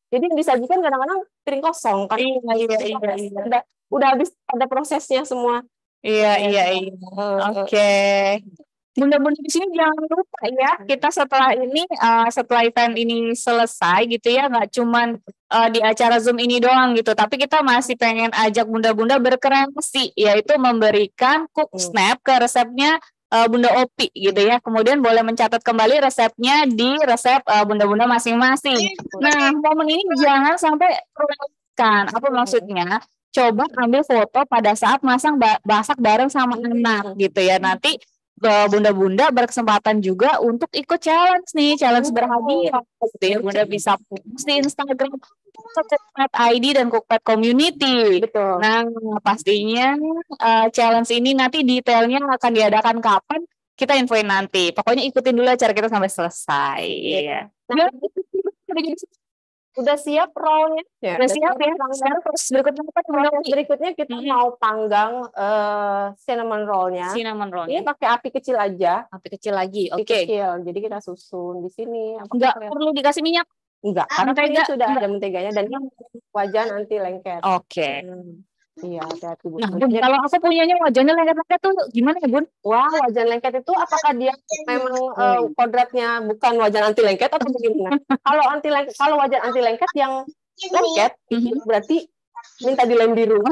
Jadi disajikan kadang-kadang piring kosong kan? Iya. Udah habis ada prosesnya semua. Iya. Oke. Bunda-bunda di sini jangan lupa ya, kita setelah ini setelah event ini selesai gitu ya, nggak cuman di acara Zoom ini doang gitu, tapi kita masih pengen ajak bunda-bunda berkreasi, yaitu memberikan cook snap ke resepnya Bunda Opi gitu ya. Kemudian boleh mencatat kembali resepnya di resep bunda-bunda masing-masing. Nah, momen ini jangan sampai terlewatkan. Apa maksudnya? Coba ambil foto pada saat masak bareng sama anak gitu ya. Nanti bunda-bunda berkesempatan juga untuk ikut challenge berhadiah. Bunda bisa post di Instagram Cookpad ID dan Cookpad Community. Betul. Nah, pastinya challenge ini nanti detailnya akan diadakan kapan kita infoin nanti. Pokoknya ikutin dulu acara kita sampai selesai. Iya. Nah, udah siap rollnya? Udah siap ya. Sekarang terus berikutnya kita mau panggang cinnamon rollnya. Ini pakai api kecil aja. Api kecil lagi. Oke. Jadi kita susun di sini. Enggak perlu dikasih minyak. Enggak, karena ini sudah ada menteganya dan wajan anti lengket. Oke. Iya, hati-hati Bu. Nah, Bun, kalau aku punyanya wajannya lengket-lengket tuh gimana ya, Bun? Wah, wajan lengket itu apakah dia memang kodratnya bukan wajan anti lengket atau bagaimana? Kalau wajan anti lengket yang lengket itu berarti minta dilem di rumah.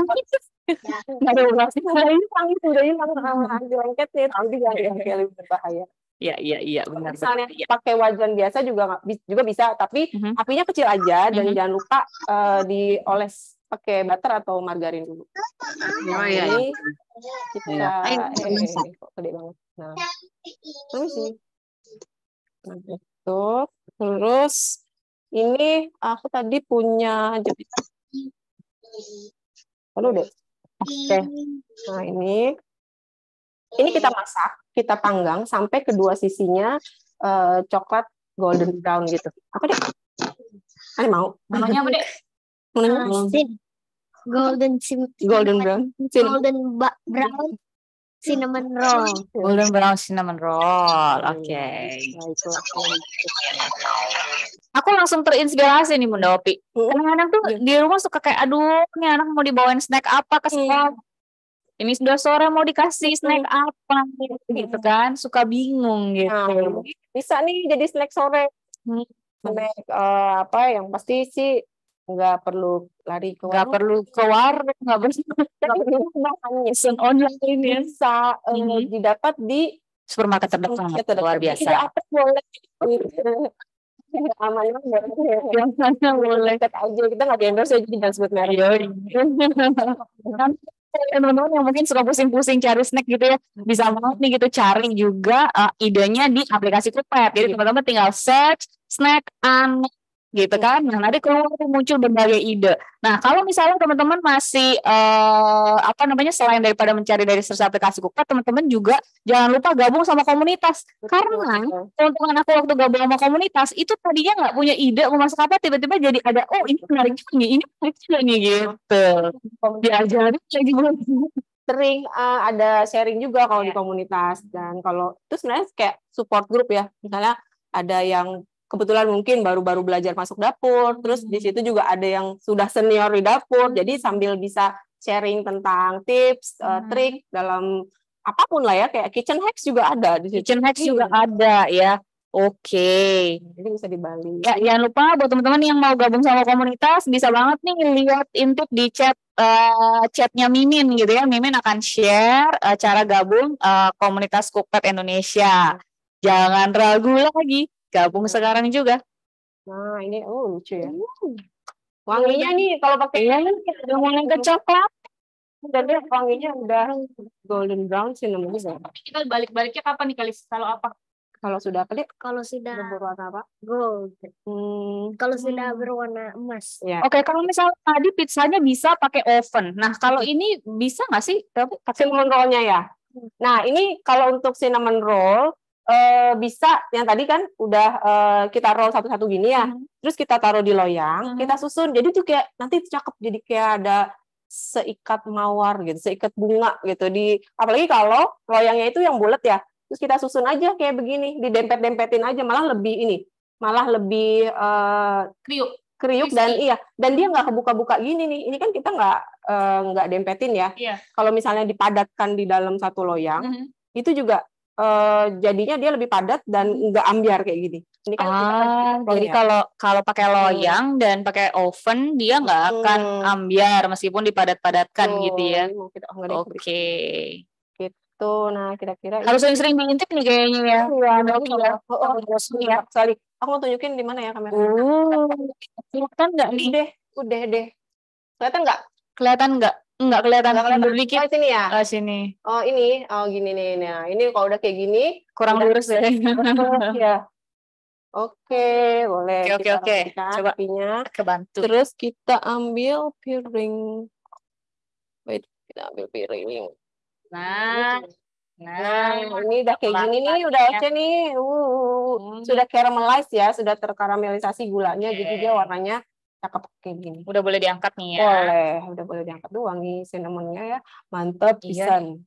Nggak ada urasi. Ini sudah hilang anti lengketnya, tapi yang lebih berbahaya. Iya, benar. Misalnya pakai wajan biasa juga bisa, tapi apinya kecil aja dan jangan lupa dioles pakai butter atau margarin dulu. Ini kita kok gede banget. Nah, terus ini aku tadi punya jepitan. Lalu deh. Oke. Nah, ini kita masak, kita panggang sampai kedua sisinya coklat golden brown gitu. Apa deh? Ani mau? Namanya apa deh? Golden brown cinnamon roll. Golden brown cinnamon roll. Oke. Aku langsung terinspirasi nih Bunda Opi. Kadang-kadang tuh di rumah suka kayak aduh, ini anak mau dibawain snack apa ke sekolah. ini sudah sore mau dikasih snack apa gitu kan, suka bingung Nah, gitu. bisa nih jadi snack sore. Hmm. Snack apa yang pasti sih nggak perlu lari ke Nggak warung, perlu ke warung, nggak perlu makan pesan online ya. bisa didapat di Supermarket terdekat, luar biasa. Tidak apa boleh. Aman boleh. Yang mana boleh. Dekat aja kita nggak di endorse jadi jangan sebut merek. Kan teman-teman yang mungkin suka pusing-pusing cari snack gitu ya, bisa banget nih gitu cari juga idenya di aplikasi Cookpad. Jadi teman-teman tinggal search snack aneh gitu kan. Nah, nanti keluar tuh muncul berbagai ide. Nah, kalau misalnya teman-teman masih apa namanya selain daripada mencari dari search aplikasi Cookpad, teman-teman juga jangan lupa gabung sama komunitas. Karena keuntungan aku waktu gabung sama komunitas itu tadinya nggak punya ide mau masak apa, tiba-tiba jadi ada ini menarik juga nih, ini menarik juga nih gitu. Diajarin lagi Sering ada sharing juga kalau di komunitas, dan kalau itu sebenarnya kayak support group ya, misalnya ada yang kebetulan mungkin baru-baru belajar masuk dapur, terus di situ juga ada yang sudah senior di dapur, jadi sambil bisa sharing tentang tips, trik dalam apapun lah ya, kayak kitchen hacks juga ada di situ. kitchen hacks juga ada ya. Oke. Jadi bisa di Bali. Ya, jangan lupa buat teman-teman yang mau gabung sama komunitas, bisa banget nih lihat intip di chatnya Mimin gitu ya. Mimin akan share cara gabung komunitas Cookpad Indonesia. Jangan ragu lagi, gabung sekarang juga. Nah, ini lucu ya. Wanginya nih kalau pakai Udah mulai ke coklat. dan wanginya udah golden brown sih namanya. Kita balik-baliknya kapan nih kali? Kalau apa? Kalau sudah apa deh? Kalau sudah Berwarna apa? gold, kalau sudah berwarna emas. Ya. Oke, kalau misalnya tadi pizzanya bisa pakai oven. Nah, kalau ini bisa nggak sih? Tapi pakai Cinnamon roll-nya ya. Nah, ini kalau untuk cinnamon roll bisa yang tadi kan udah kita roll satu-satu gini ya. Terus kita taruh di loyang, kita susun. Jadi tuh kayak nanti cakep, jadi kayak ada seikat mawar gitu, seikat bunga gitu apalagi kalau loyangnya itu yang bulat ya. Terus kita susun aja kayak begini, didempet-dempetin aja, malah lebih kriuk dan dan dia nggak kebuka-buka gini nih. Ini kan kita nggak dempetin ya. Iya. Kalau misalnya dipadatkan di dalam satu loyang, itu juga jadinya dia lebih padat dan nggak ambiar kayak gini. Ini kan jadi kalau pakai loyang dan pakai oven dia nggak akan ambiar meskipun dipadat-padatkan gitu ya. Oke. Gitu. Nah, kira-kira Harus sering-sering diintip nih kayaknya ya. Iya, sekali. Aku mau tunjukin di mana ya kamera. Kelihatan nggak nih? Udah deh. Kelihatan nggak? Kelihatan nggak? Nggak kelihatan. Mundur dikit. Oh, sini ya. Sini. Oh, ini. Oh, gini nih. Nah, ini kalau udah kayak gini Kurang lurus ya. Ya. Oke, boleh. Oke. Coba apinya. Kebantu. Terus kita ambil piring. Wait, kita ambil piring. Nah, ini udah kayak gini nih, udah oke nih. Sudah caramelize ya, sudah terkaramelisasi gulanya, jadi dia warnanya cakep kayak gini. Udah boleh diangkat nih ya. Boleh, udah boleh diangkat. Tuh wangi cinnamonnya ya, mantap pisan.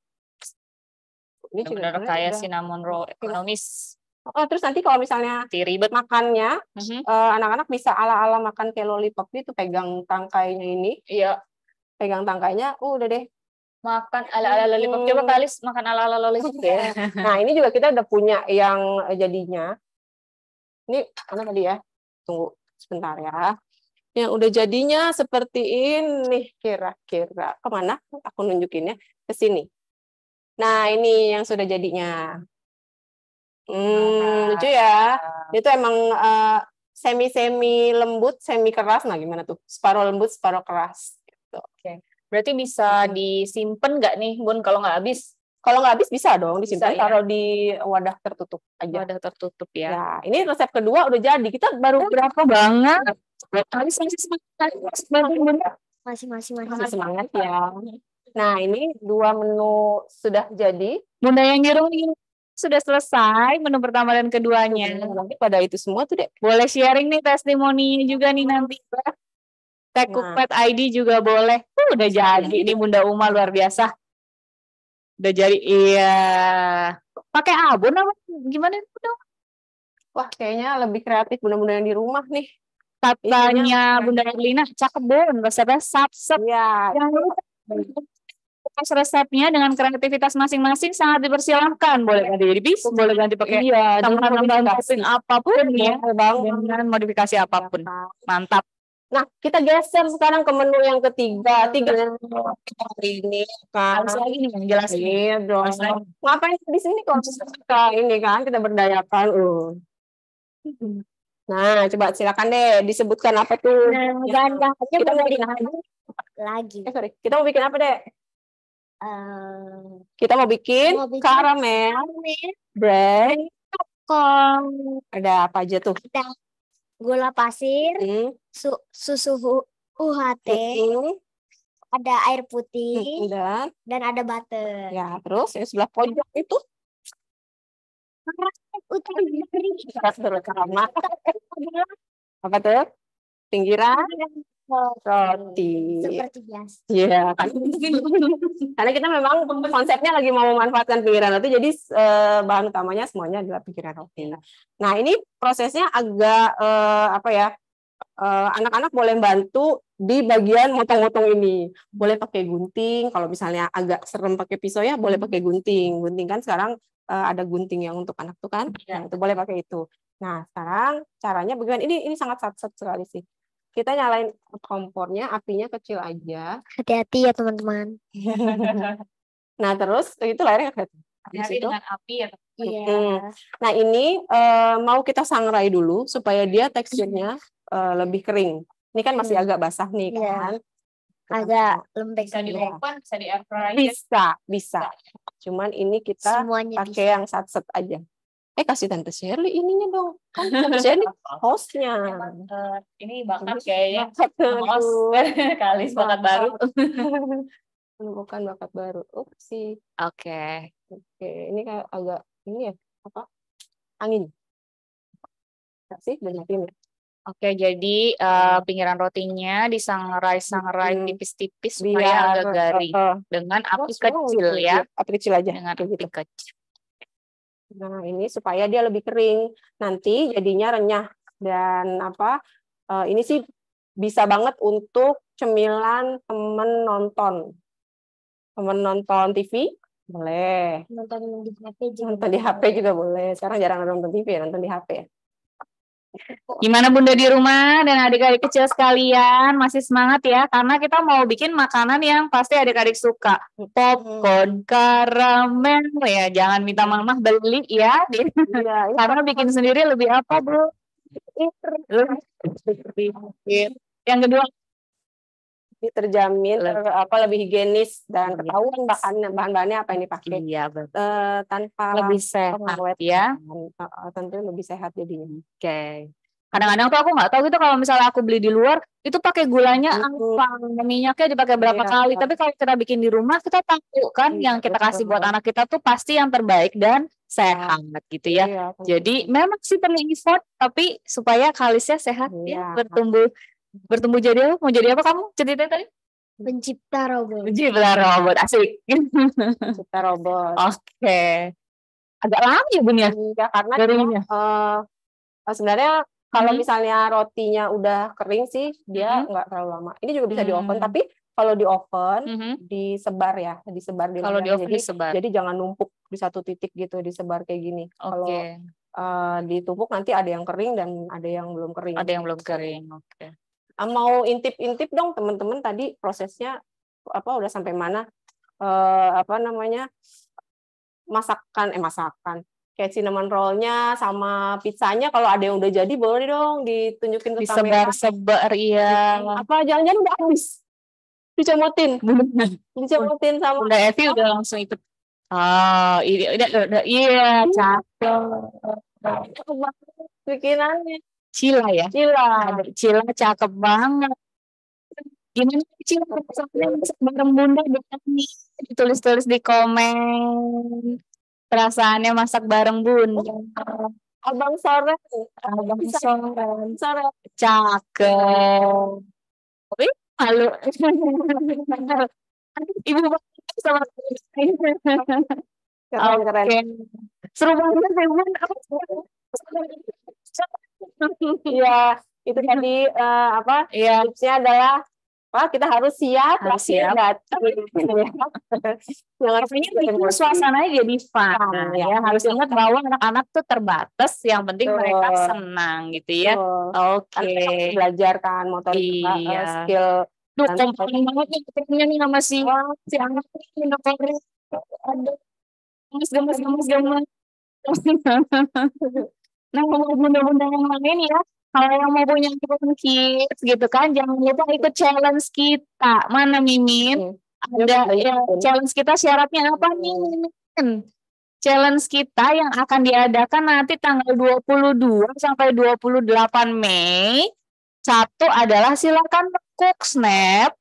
Ini benar kayak cinnamon roll ekonomis. Terus nanti kalau misalnya ribet makannya, anak-anak bisa ala-ala makan kayak lollipop itu, pegang tangkainya ini. Iya. Pegang tangkainya, udah deh. Makan ala-ala lollipop. Coba Kalis makan ala-ala lollipop ya. Nah, ini juga kita udah punya yang jadinya. Ini mana tadi ya? Tunggu sebentar ya. Yang udah jadinya seperti ini kira-kira. Kemana? Aku nunjukinnya ke sini. Nah, ini yang sudah jadinya. Lucu ya. Itu emang semi-semi lembut, semi keras. Nah, gimana tuh? Separuh lembut, separuh keras. Gitu. Oke. Berarti bisa disimpan nggak nih, Bun, kalau nggak habis? Kalau nggak habis bisa dong disimpan, Bisa, ya? taruh di wadah tertutup aja. Wadah tertutup ya. Ya, ini resep kedua udah jadi. Kita baru Berapa banget? Masih semangat ya. Nah, ini 2 menu sudah jadi. Bunda yang di rumah ini sudah selesai menu pertama dan keduanya. Nanti pada itu semua tuh deh. Boleh sharing nih testimoninya juga nih nanti. Tag Cookpad ID juga boleh. Udah jadi nih Bunda Uma, luar biasa. Udah jadi, iya. Pakai abon apa gimana Bunda? Wah, kayaknya lebih kreatif bunda-bunda yang di rumah nih. Katanya Bunda Erlina, cakep Bun, resepnya sap-sap. Iya. Proses resepnya dengan kreativitas masing-masing sangat dipersilahkan. Boleh ganti jadi pisau, boleh ganti pakai tambahan-tambahan topping apapun ya, dengan modifikasi apapun. Mantap. Nah, kita geser sekarang ke menu yang ketiga. Hari ini kan. Harus lagi nih yang jelas ini. Iya dong. Ngapain di sini kalau kita ini kan kita berdayakan. Nah, coba silakan deh disebutkan apa tuh. Ganda aja Kita mau boleh bikin apa? lagi. Sorry. Kita mau bikin apa deh? Eh, Kita mau bikin Mau bikin karamel bread. Ada apa aja tuh? ada gula pasir, Hmm. susu UHT, ada air putih, Dan dan ada butter. ya terus yang sebelah pojok itu apa tuh? Pinggiran roti. Seperti biasa. Iya, kan. Karena kita memang konsepnya lagi mau memanfaatkan pinggiran roti, jadi bahan utamanya semuanya adalah pinggiran roti. Nah, ini prosesnya agak apa ya? Anak-anak boleh bantu di bagian motong-motong ini. Boleh pakai gunting, kalau misalnya agak serem pakai pisau ya boleh pakai gunting. Gunting kan sekarang ada gunting yang untuk anak tuh kan. Nah, itu boleh pakai itu. Nah, sekarang caranya bagaimana? Ini sangat sat sekali sih. Kita nyalain kompornya, apinya kecil aja. Hati-hati ya teman-teman. Nah, terus itu layarnya kelihatan. Hati-hati dengan api ya. Iya. Nah, ini mau kita sangrai dulu supaya dia teksturnya lebih kering. Ini kan masih agak basah nih Iya. kan. Agak lembek. Bisa di oven, bisa di air fryer. Bisa. Cuman ini kita Semuanya pakai yang satset aja. Kasih Tante Shirley ininya dong. Kan Tante Shirley hostnya. Ini bakat kayaknya. Bakat Host. Kalis bakat baru. Bukan bakat baru. Upsi. Oke. Oke, ini kayak agak ini ya, apa? Angin. Nggak sih, banyak ini. Oke, jadi pinggiran rotinya disangrai tipis-tipis supaya Biar agak garing dengan api kecil ya. Api kecil aja. Dengan api kecil. Nah, ini supaya dia lebih kering. Nanti jadinya renyah dan apa? Ini sih bisa banget untuk cemilan temen nonton TV boleh. Nonton di HP juga. Nonton di HP juga boleh. Sekarang jarang nonton TV, nonton di HP ya. Gimana Bunda di rumah dan adik-adik kecil sekalian, masih semangat ya? Karena kita mau bikin makanan yang pasti adik-adik suka. Popcorn, karamel ya, jangan minta mama beli ya. Iya, Karena bikin sendiri lebih apa, Bro? Yang kedua, terjamin lebih higienis dan ketahuan bahan-bahannya apa yang dipakai. iya betul. Tanpa Lebih sehat ya. Tentu lebih sehat jadinya. Oke. Kadang-kadang tuh aku nggak tahu gitu kalau misalnya aku beli di luar itu pakai gulanya apa, minyaknya dipakai berapa kali. Tapi kalau kita bikin di rumah kita tahu kan yang kita kasih buat anak kita tuh pasti yang terbaik dan sehat gitu ya. Jadi memang sih perlu effort tapi supaya kalisnya sehat ya, bertumbuh jadi apa? Mau jadi apa kamu? Ceritain tadi? Pencipta robot. Pencipta robot, asik. Pencipta robot. Oke. Agak lama ya Bun ya? Iya, karena Garingnya. sebenarnya kalau misalnya rotinya udah kering sih dia nggak terlalu lama. Ini juga bisa di oven, tapi kalau di oven disebar ya, disebar di Kalau di oven jadi, disebar. Jadi jangan numpuk di satu titik gitu, disebar kayak gini. Kalau ditumpuk nanti ada yang kering dan ada yang belum kering. Ada yang belum kering. Oke. Mau intip-intip dong teman-teman tadi prosesnya apa udah sampai mana? Apa namanya? Masakan kayak cinnamon roll-nya sama pizzanya kalau ada yang udah jadi boleh dong ditunjukin ke kamera. Disebar-sebar iya. Apa jangan-jangan udah habis? Dicomotin sama Bunda Evi udah langsung ikut. Oh, ini udah iya, cakep. bikinannya. Cila ya? Cila cakep banget. Gimana Cila bareng Bunda nih? Ditulis-tulis di komen. Perasaannya masak bareng Bunda. Abang sore. Cakep. Tapi malu. Ibu sama Keren. Seru banget ya Bun. Iya, itu tadi tipsnya adalah Wah, kita harus siap, Harus siap. datang. Jangan Pokoknya bikin suasananya jadi fun. Fun, ya. ya. Harus ingat bahwa anak-anak tuh terbatas, yang penting Betul. mereka senang gitu ya. Oke. Karena kita harus belajar kan motorika, Iya. skill. Duh, Dan- komplain banget nih ketemu nih sama si anak ini minum kopi. Aduh, gemes. Nah, kalau bunda-bunda yang lain ya, kalau yang mau punya akun kids gitu kan, jangan lupa ikut challenge kita. Mana Mimin? Ada ya, challenge kita syaratnya apa nih, Mimin? Challenge kita yang akan diadakan nanti tanggal 22 sampai 28 Mei. Satu adalah silakan cook snap.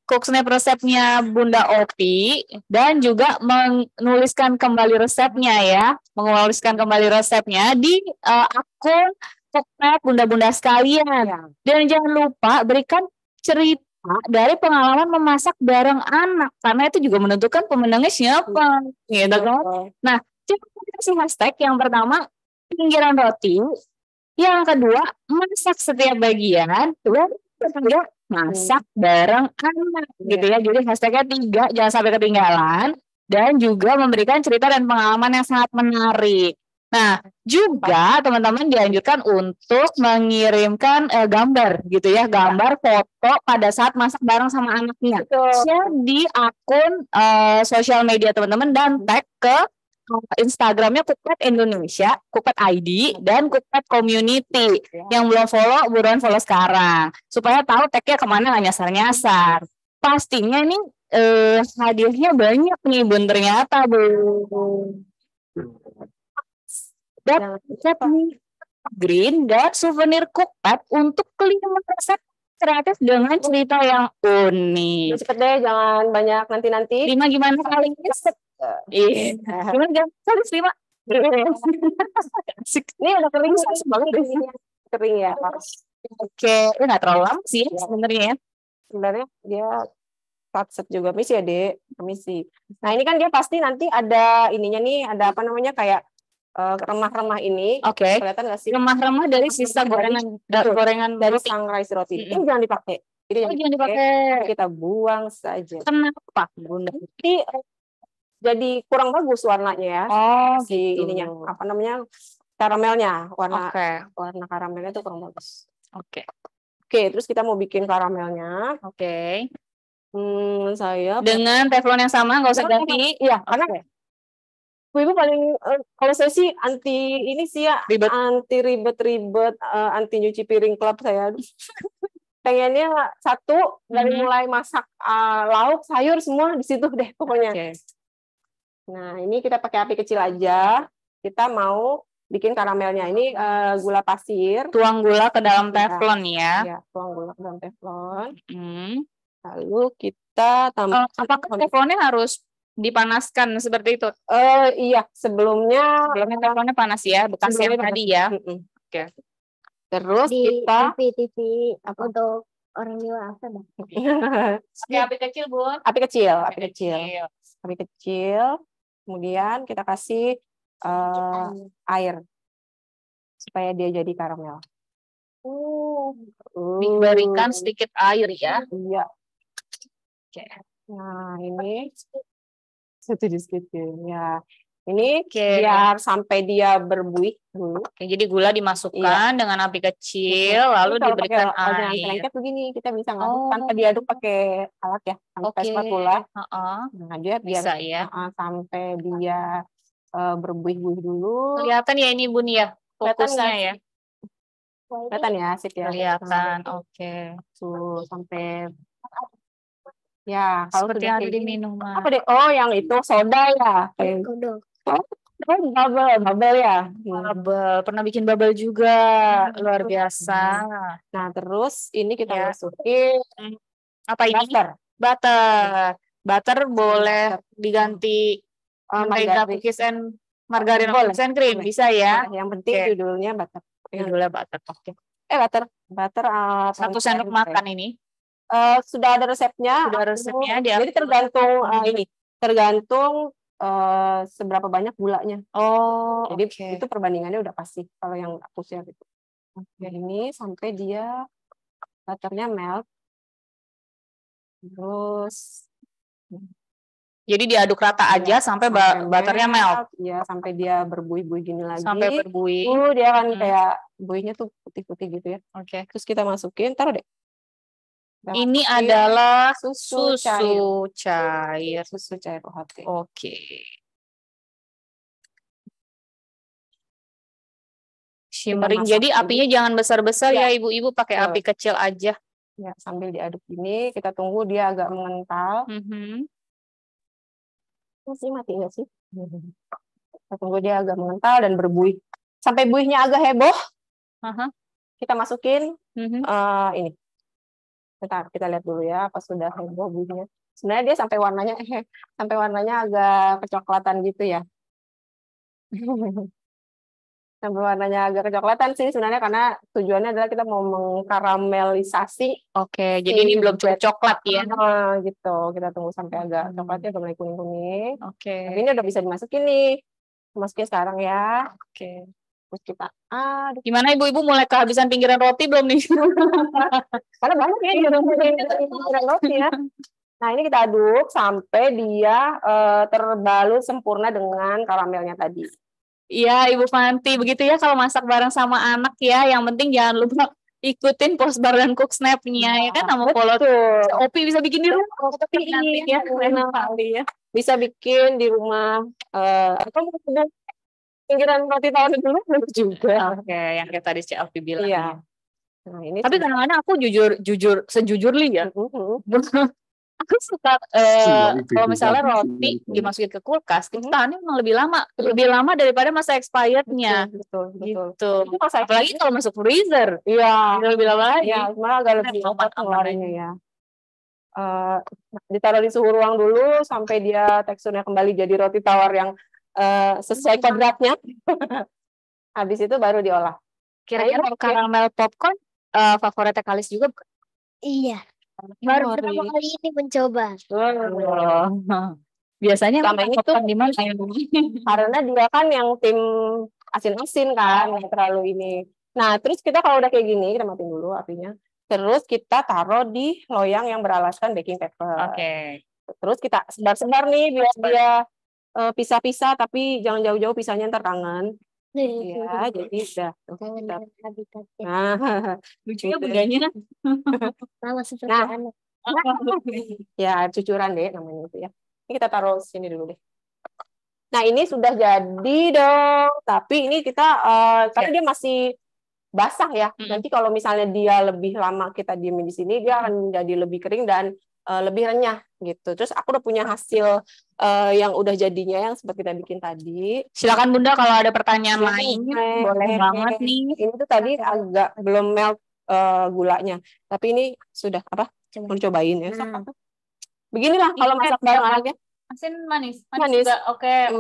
Cook snap resepnya Bunda Opi dan juga menuliskan kembali resepnya ya, menuliskan kembali resepnya di akun cook snap Bunda-bunda sekalian. Dan jangan lupa berikan cerita dari pengalaman memasak bareng anak, karena itu juga menentukan pemenangnya siapa. Gitu kan? Nah, coba kasih hashtag yang pertama pinggiran roti, yang kedua masak setiap bagian, dan ketiga masak bareng anak gitu ya. Jadi hashtagnya 3, jangan sampai ketinggalan, dan juga memberikan cerita dan pengalaman yang sangat menarik. Nah, juga teman-teman dianjurkan untuk mengirimkan gambar gitu ya, gambar foto pada saat masak bareng sama anaknya. Share di akun sosial media teman-teman dan tag ke Instagramnya Cookpad Indonesia, Cookpad ID, dan Cookpad Community. Yang belum follow, buruan follow sekarang. Supaya tahu tagnya kemana, nggak nyasar-nyasar. Pastinya nih hadiahnya banyak nih Bun, ternyata Bun. Dapat nih green dan souvenir Cookpad untuk 5 resep kreatif dengan cerita yang unik. Cepet deh, jangan banyak nanti-nanti. 5 gimana kali ini? Iya. Gimana kan? Harus 5. Ini udah kering banget deh. Kering ya. Oke, nggak terlalu lama sih sebenarnya ya. Sebenarnya dia set juga. Misi ya, Dek. Misi. Nah, ini kan dia pasti nanti ada ininya nih, ada apa namanya kayak remah-remah ini. Oke. Kelihatan nggak sih? Remah-remah dari sisa gorengan Dari roti. sunrise roti. Ini jangan dipakai. Ini Jangan dipakai. Kita buang saja. Kenapa, Bunda? Jadi kurang bagus warnanya ya. Si Gitu. ininya apa namanya? Karamelnya, warna Oke. karamelnya itu kurang bagus. Oke. Oke, terus kita mau bikin karamelnya. Oke. Saya Dengan teflon yang sama, nggak usah ganti. Iya, karena Ibu paling kalau saya sih anti ini sih ya, Ribet. anti ribet-ribet, anti nyuci piring klub saya. Pengennya satu dari mulai masak lauk, sayur semua di situ deh pokoknya. Oke. Nah, ini kita pakai api kecil aja. Kita mau bikin karamelnya. Ini gula pasir. Tuang gula ke dalam teflon ya. Ya, tuang gula ke dalam teflon. Hmm. Lalu kita tambah. Apakah teflonnya harus dipanaskan seperti itu? Iya, sebelumnya Teflonnya panas ya, bekas yang tadi ya. Oke. Terus Di kita TV untuk orang dewasa. Oke, api kecil, Bun. api kecil. Api kecil. Kemudian kita kasih air supaya dia jadi karamel. Diberikan sedikit air ya. Iya. Oke. Nah, ini sedikit ya. Ini biar sampai dia berbuih dulu. Oke, jadi gula dimasukkan dengan api kecil, lalu Kalau diberikan pakai air. lengket begini, kita bisa ngaduk tanpa diaduk pakai alat ya, sampai spatula. Nah, dia biar bisa ya. Sampai dia berbuih-buih dulu. Kelihatan ya ini Bun ya, fokusnya ya. Kelihatan ya, asik ya. Kelihatan, oke. Tuh, sampai ya, kalau Seperti sudah yang ada kayak di gini. minuman. Apa deh? Oh, yang itu soda ya. Bubble ya. Bubble, pernah bikin bubble juga, luar biasa. Nah, terus ini kita masukin apa ini? Butter boleh diganti mentega cookies and margarin cookies and cream, bisa ya. Yang penting judulnya butter. Judulnya butter. Oke. Butter 1 sendok makan ini. Sudah ada resepnya. Jadi tergantung tergantung seberapa banyak gulanya. Jadi itu perbandingannya udah pasti kalau yang aku share itu. Ini sampai dia butternya melt. Terus Jadi diaduk rata aja sampai butternya melt. ya sampai dia berbuih-buih gini lagi. Sampai berbuih. Dia kan kayak buihnya tuh putih-putih gitu ya. Oke. Terus kita masukin, taruh deh. Kita Ini masukin adalah susu cair. susu cair UHT. Oke. Shimmering. Jadi apinya jangan besar-besar ya ibu-ibu, pakai api kecil aja. Ya, sambil diaduk ini kita tunggu dia agak mengental. Masih mati nggak sih? Kita tunggu dia agak mengental dan berbuih. Sampai buihnya agak heboh, kita masukin ini. Bentar, kita lihat dulu ya apa sudah heboh buihnya. Sebenarnya dia sampai warnanya agak kecoklatan gitu ya. Sampai warnanya agak kecoklatan sih sebenarnya karena tujuannya adalah kita mau mengkaramelisasi. Oke, jadi ini belum cukup coklat ya. Gitu. Kita tunggu sampai agak coklatnya udah mulai kuning-kuning. Oke. Tapi ini udah bisa dimasukin nih. Masukin sekarang ya. Oke. Terus kita aduk. Gimana ibu-ibu, mulai kehabisan pinggiran roti belum nih? Karena banyak ya pinggiran roti ya. Nah, ini kita aduk sampai dia terbalut sempurna dengan karamelnya tadi. Iya, Ibu Fanti, begitu ya kalau masak bareng sama anak ya. Yang penting jangan lupa ikutin Postbar dan Cook Snap-nya ya kan, sama follow. Opi bisa bikin di rumah, tapi nanti ya, kali ya. Bisa bikin di rumah atau pinggiran roti tawar dulu juga. Oke, yang kayak tadi Cik Alfi bilang. Iya. Nah, ini tapi kadang-kadang aku sejujurly ya. Aku suka kalau misalnya roti dimasukin ke kulkas, itu tahannya memang lebih lama daripada masa expirednya. Betul. Gitu. Apalagi kalau masuk freezer, lebih lama lagi. Ya, malah agak lebih cepat keluarnya ya. Ditaruh di suhu ruang dulu sampai dia teksturnya kembali jadi roti tawar yang sesuai kodratnya. Habis itu baru diolah. Kira-kira karamel popcorn favoritnya Kalis juga? Iya. Baru pertama kali ini mencoba. Biasanya sama ini tuh di mana? Karena dia kan yang tim asin-asin kan, nggak terlalu ini. Nah, terus kita kalau udah kayak gini, kita matiin dulu apinya. Terus kita taruh di loyang yang beralaskan baking paper. Oke. Terus kita sebar-sebar nih biar dia pisah-pisah, tapi jangan jauh-jauh pisahnya ntar kangen. Ya, jadi udah. Nah, lucunya bedanya. Ya, cucuran deh namanya itu ya. Ini kita taruh sini dulu deh. Nah, ini sudah jadi dong. Tapi ini kita, karena dia masih basah ya. Nanti kalau misalnya dia lebih lama kita diemin di sini, dia akan jadi lebih kering dan lebih renyah gitu. Terus aku udah punya hasil yang udah jadinya yang seperti kita bikin tadi. Silakan Bunda kalau ada pertanyaan lain, boleh banget nih. Ini tuh tadi agak belum melt gulanya, tapi ini sudah apa? Mau cobain ya. Beginilah kalau masak bareng anaknya. Asin manis. Manis. Oke.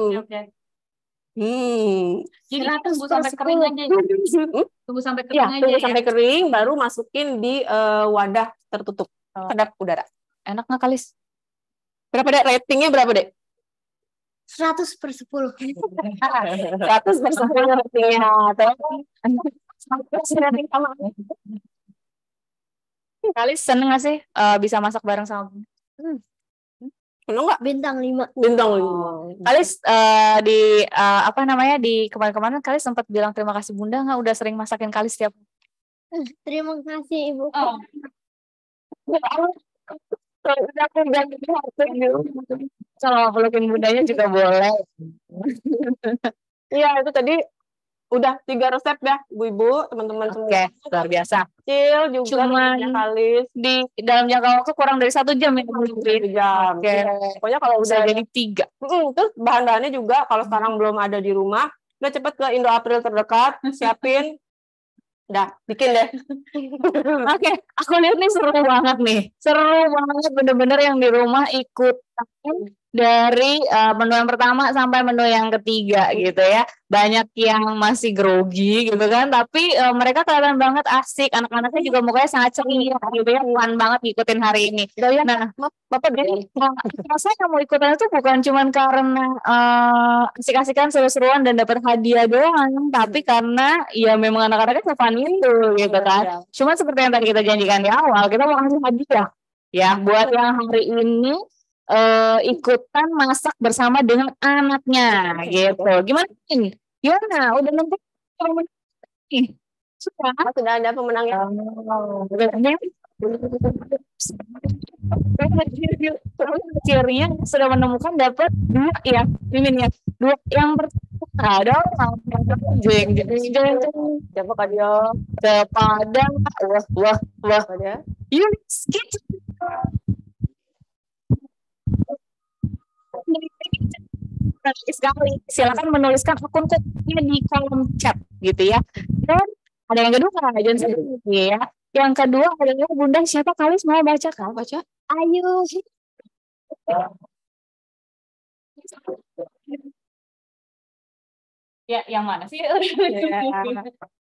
Jadi tunggu sampai kering aja. Tunggu sampai kering aja. Tunggu sampai kering, baru masukin di wadah tertutup, kedap udara. Enak nggak Kalis? Berapa dek? Ratingnya berapa dek? 100/10. 100/10 ratingnya. Kalis seneng nggak sih bisa masak bareng sama Seneng nggak? Bintang 5. Bintang 5. Kalis di kemarin-kemarin Kalis sempat bilang terima kasih Bunda nggak udah sering masakin Kalis tiap. Terima kasih Ibu. Kalau pelukin Bundanya juga boleh. Iya, itu tadi udah 3 resep ya, Bu-ibu, teman-teman semua. Oke, luar biasa. Kecil juga Cuman Kalis di dalam jangka waktu kurang dari 1 jam ya. 1 jam. Oke. Pokoknya kalau udah jadi 3. Terus bahan-bahannya juga kalau sekarang belum ada di rumah, udah cepet ke Indo April terdekat, siapin. Udah, bikin deh. Oke, aku lihat nih seru banget nih. Seru banget bener-bener yang di rumah ikutan dari menu yang pertama sampai menu yang ketiga gitu ya. Banyak yang masih grogi gitu kan, tapi mereka kelihatan banget asik. Anak-anaknya juga mukanya sangat ceria gitu ya, fun banget ngikutin hari ini. Nah, Bapak jadi saya mau ikutan itu bukan cuman karena asik-asikan seru-seruan dan dapat hadiah doang, tapi karena ya memang anak-anaknya fun itu gitu kan. Cuma seperti yang tadi kita janjikan di awal, kita mau kasih hadiah ya buat yang hari ini ikutan masak bersama dengan anaknya gitu. Gimana nih? Gimana? Udah nonton nih? Sudah? Sudah ada pemenangnya. Udah ada. Akhirnya sudah menemukan dapat 2 ya, Mimin ya. 2 yang pertama ada jeng jeng jeng Siapa Kak Dio? kepada wah Ada. Yunis Kitchen. Sekali silakan menuliskan akun cooknya di kolom chat gitu ya. Dan ada yang kedua jangan sedih ya. Yang kedua adalah Bunda siapa kali mau baca kau baca? Ayu. Ya, yang mana sih?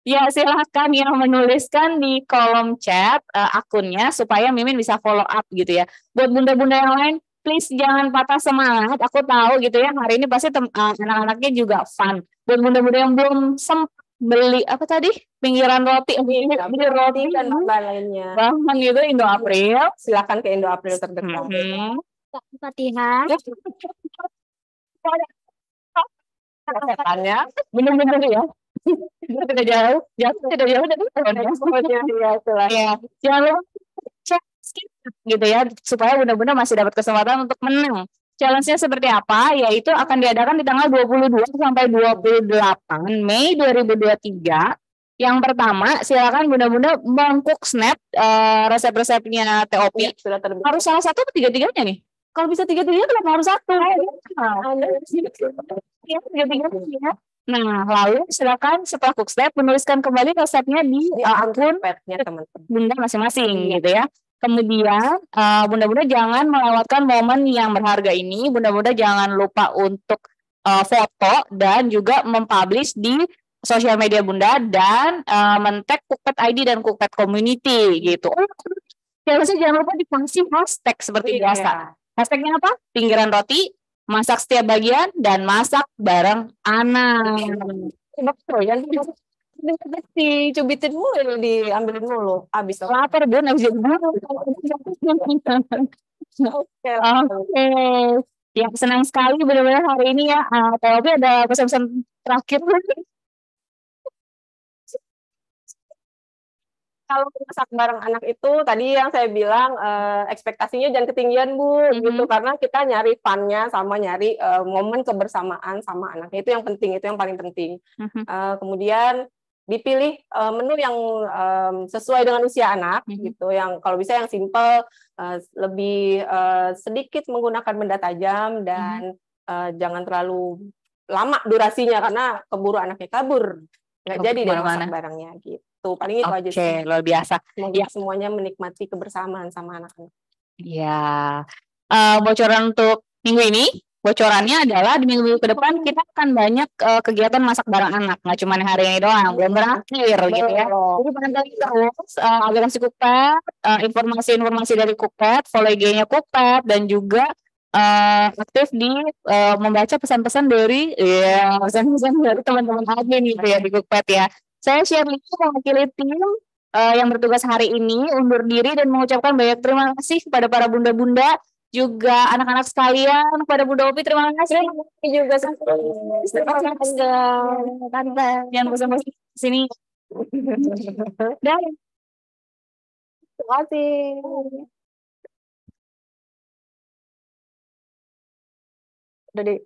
Ya, silahkan yang menuliskan di kolom chat akunnya supaya Mimin bisa follow up gitu ya. Buat bunda-bunda yang lain, please jangan patah semangat. Aku tahu gitu ya, hari ini pasti anak-anaknya juga fun. Buat bunda-bunda yang belum sempat beli apa tadi? Pinggiran roti, beli roti Dan bahan lainnya. bahan gitu Indo April. Silakan ke Indo April terdekat. Kak Fatihah. Kesetannya. Bener-bener ya. Tidak jauh dari ya. Jangan lupa cek skip gitu ya supaya benar-benar masih dapat kesempatan untuk menang. Challenge-nya seperti apa? Yaitu akan diadakan di tanggal 22 sampai 28 Mei 2023. Yang pertama, silakan bunda-bunda mengcook snap resep-resepnya TOP. Sudah terbit. Harus salah satu atau tiga-tiganya nih? Kalau bisa tiga-tiganya kenapa harus satu? Ya, tiga-tiganya. Nah, lalu silakan setelah cook step menuliskan kembali resepnya di akun petnya teman-teman. bunda masing-masing gitu ya. Kemudian bunda-bunda jangan melewatkan momen yang berharga ini. Bunda-bunda jangan lupa untuk foto dan juga mempublish di sosial media bunda dan men-tag Cookpad ID dan Cookpad Community gitu. Jangan lupa dikasih hashtag seperti biasa. Hashtagnya apa? Pinggiran roti, masak setiap bagian, dan masak bareng anak. Yang dicubitin mulu, diambilin mulu. Abis lapar bun, habis jadi guru. Oke. Ya, senang sekali benar-benar hari ini ya. Tapi ada pesan-pesan terakhir. Kalau masak bareng anak itu tadi yang saya bilang ekspektasinya jangan ketinggian Bu gitu karena kita nyari fun-nya sama nyari momen kebersamaan sama anaknya itu yang penting, itu yang paling penting. Kemudian dipilih menu yang sesuai dengan usia anak gitu, yang kalau bisa yang simple, lebih sedikit menggunakan benda tajam dan jangan terlalu lama durasinya karena keburu anaknya kabur, nggak jadi deh masak barengnya gitu. Paling itu aja sih. Oke, luar biasa. Semoga semuanya menikmati kebersamaan sama anak-anak. Ya, bocoran untuk minggu ini, bocorannya adalah di minggu ke depan kita akan banyak kegiatan masak bareng anak, nggak cuma hari ini doang, belum berakhir gitu ya. Jadi pantengin terus aplikasi Cookpad, informasi-informasi dari Cookpad, follow IG-nya Cookpad dan juga aktif di membaca pesan-pesan dari pesan-pesan dari teman-teman admin gitu ya di Cookpad ya. Saya share link mewakili tim yang bertugas hari ini undur diri dan mengucapkan banyak terima kasih kepada para bunda-bunda juga anak-anak sekalian, kepada Bunda Opi terima kasih juga tante yang bersama sini dan terima kasih. Udah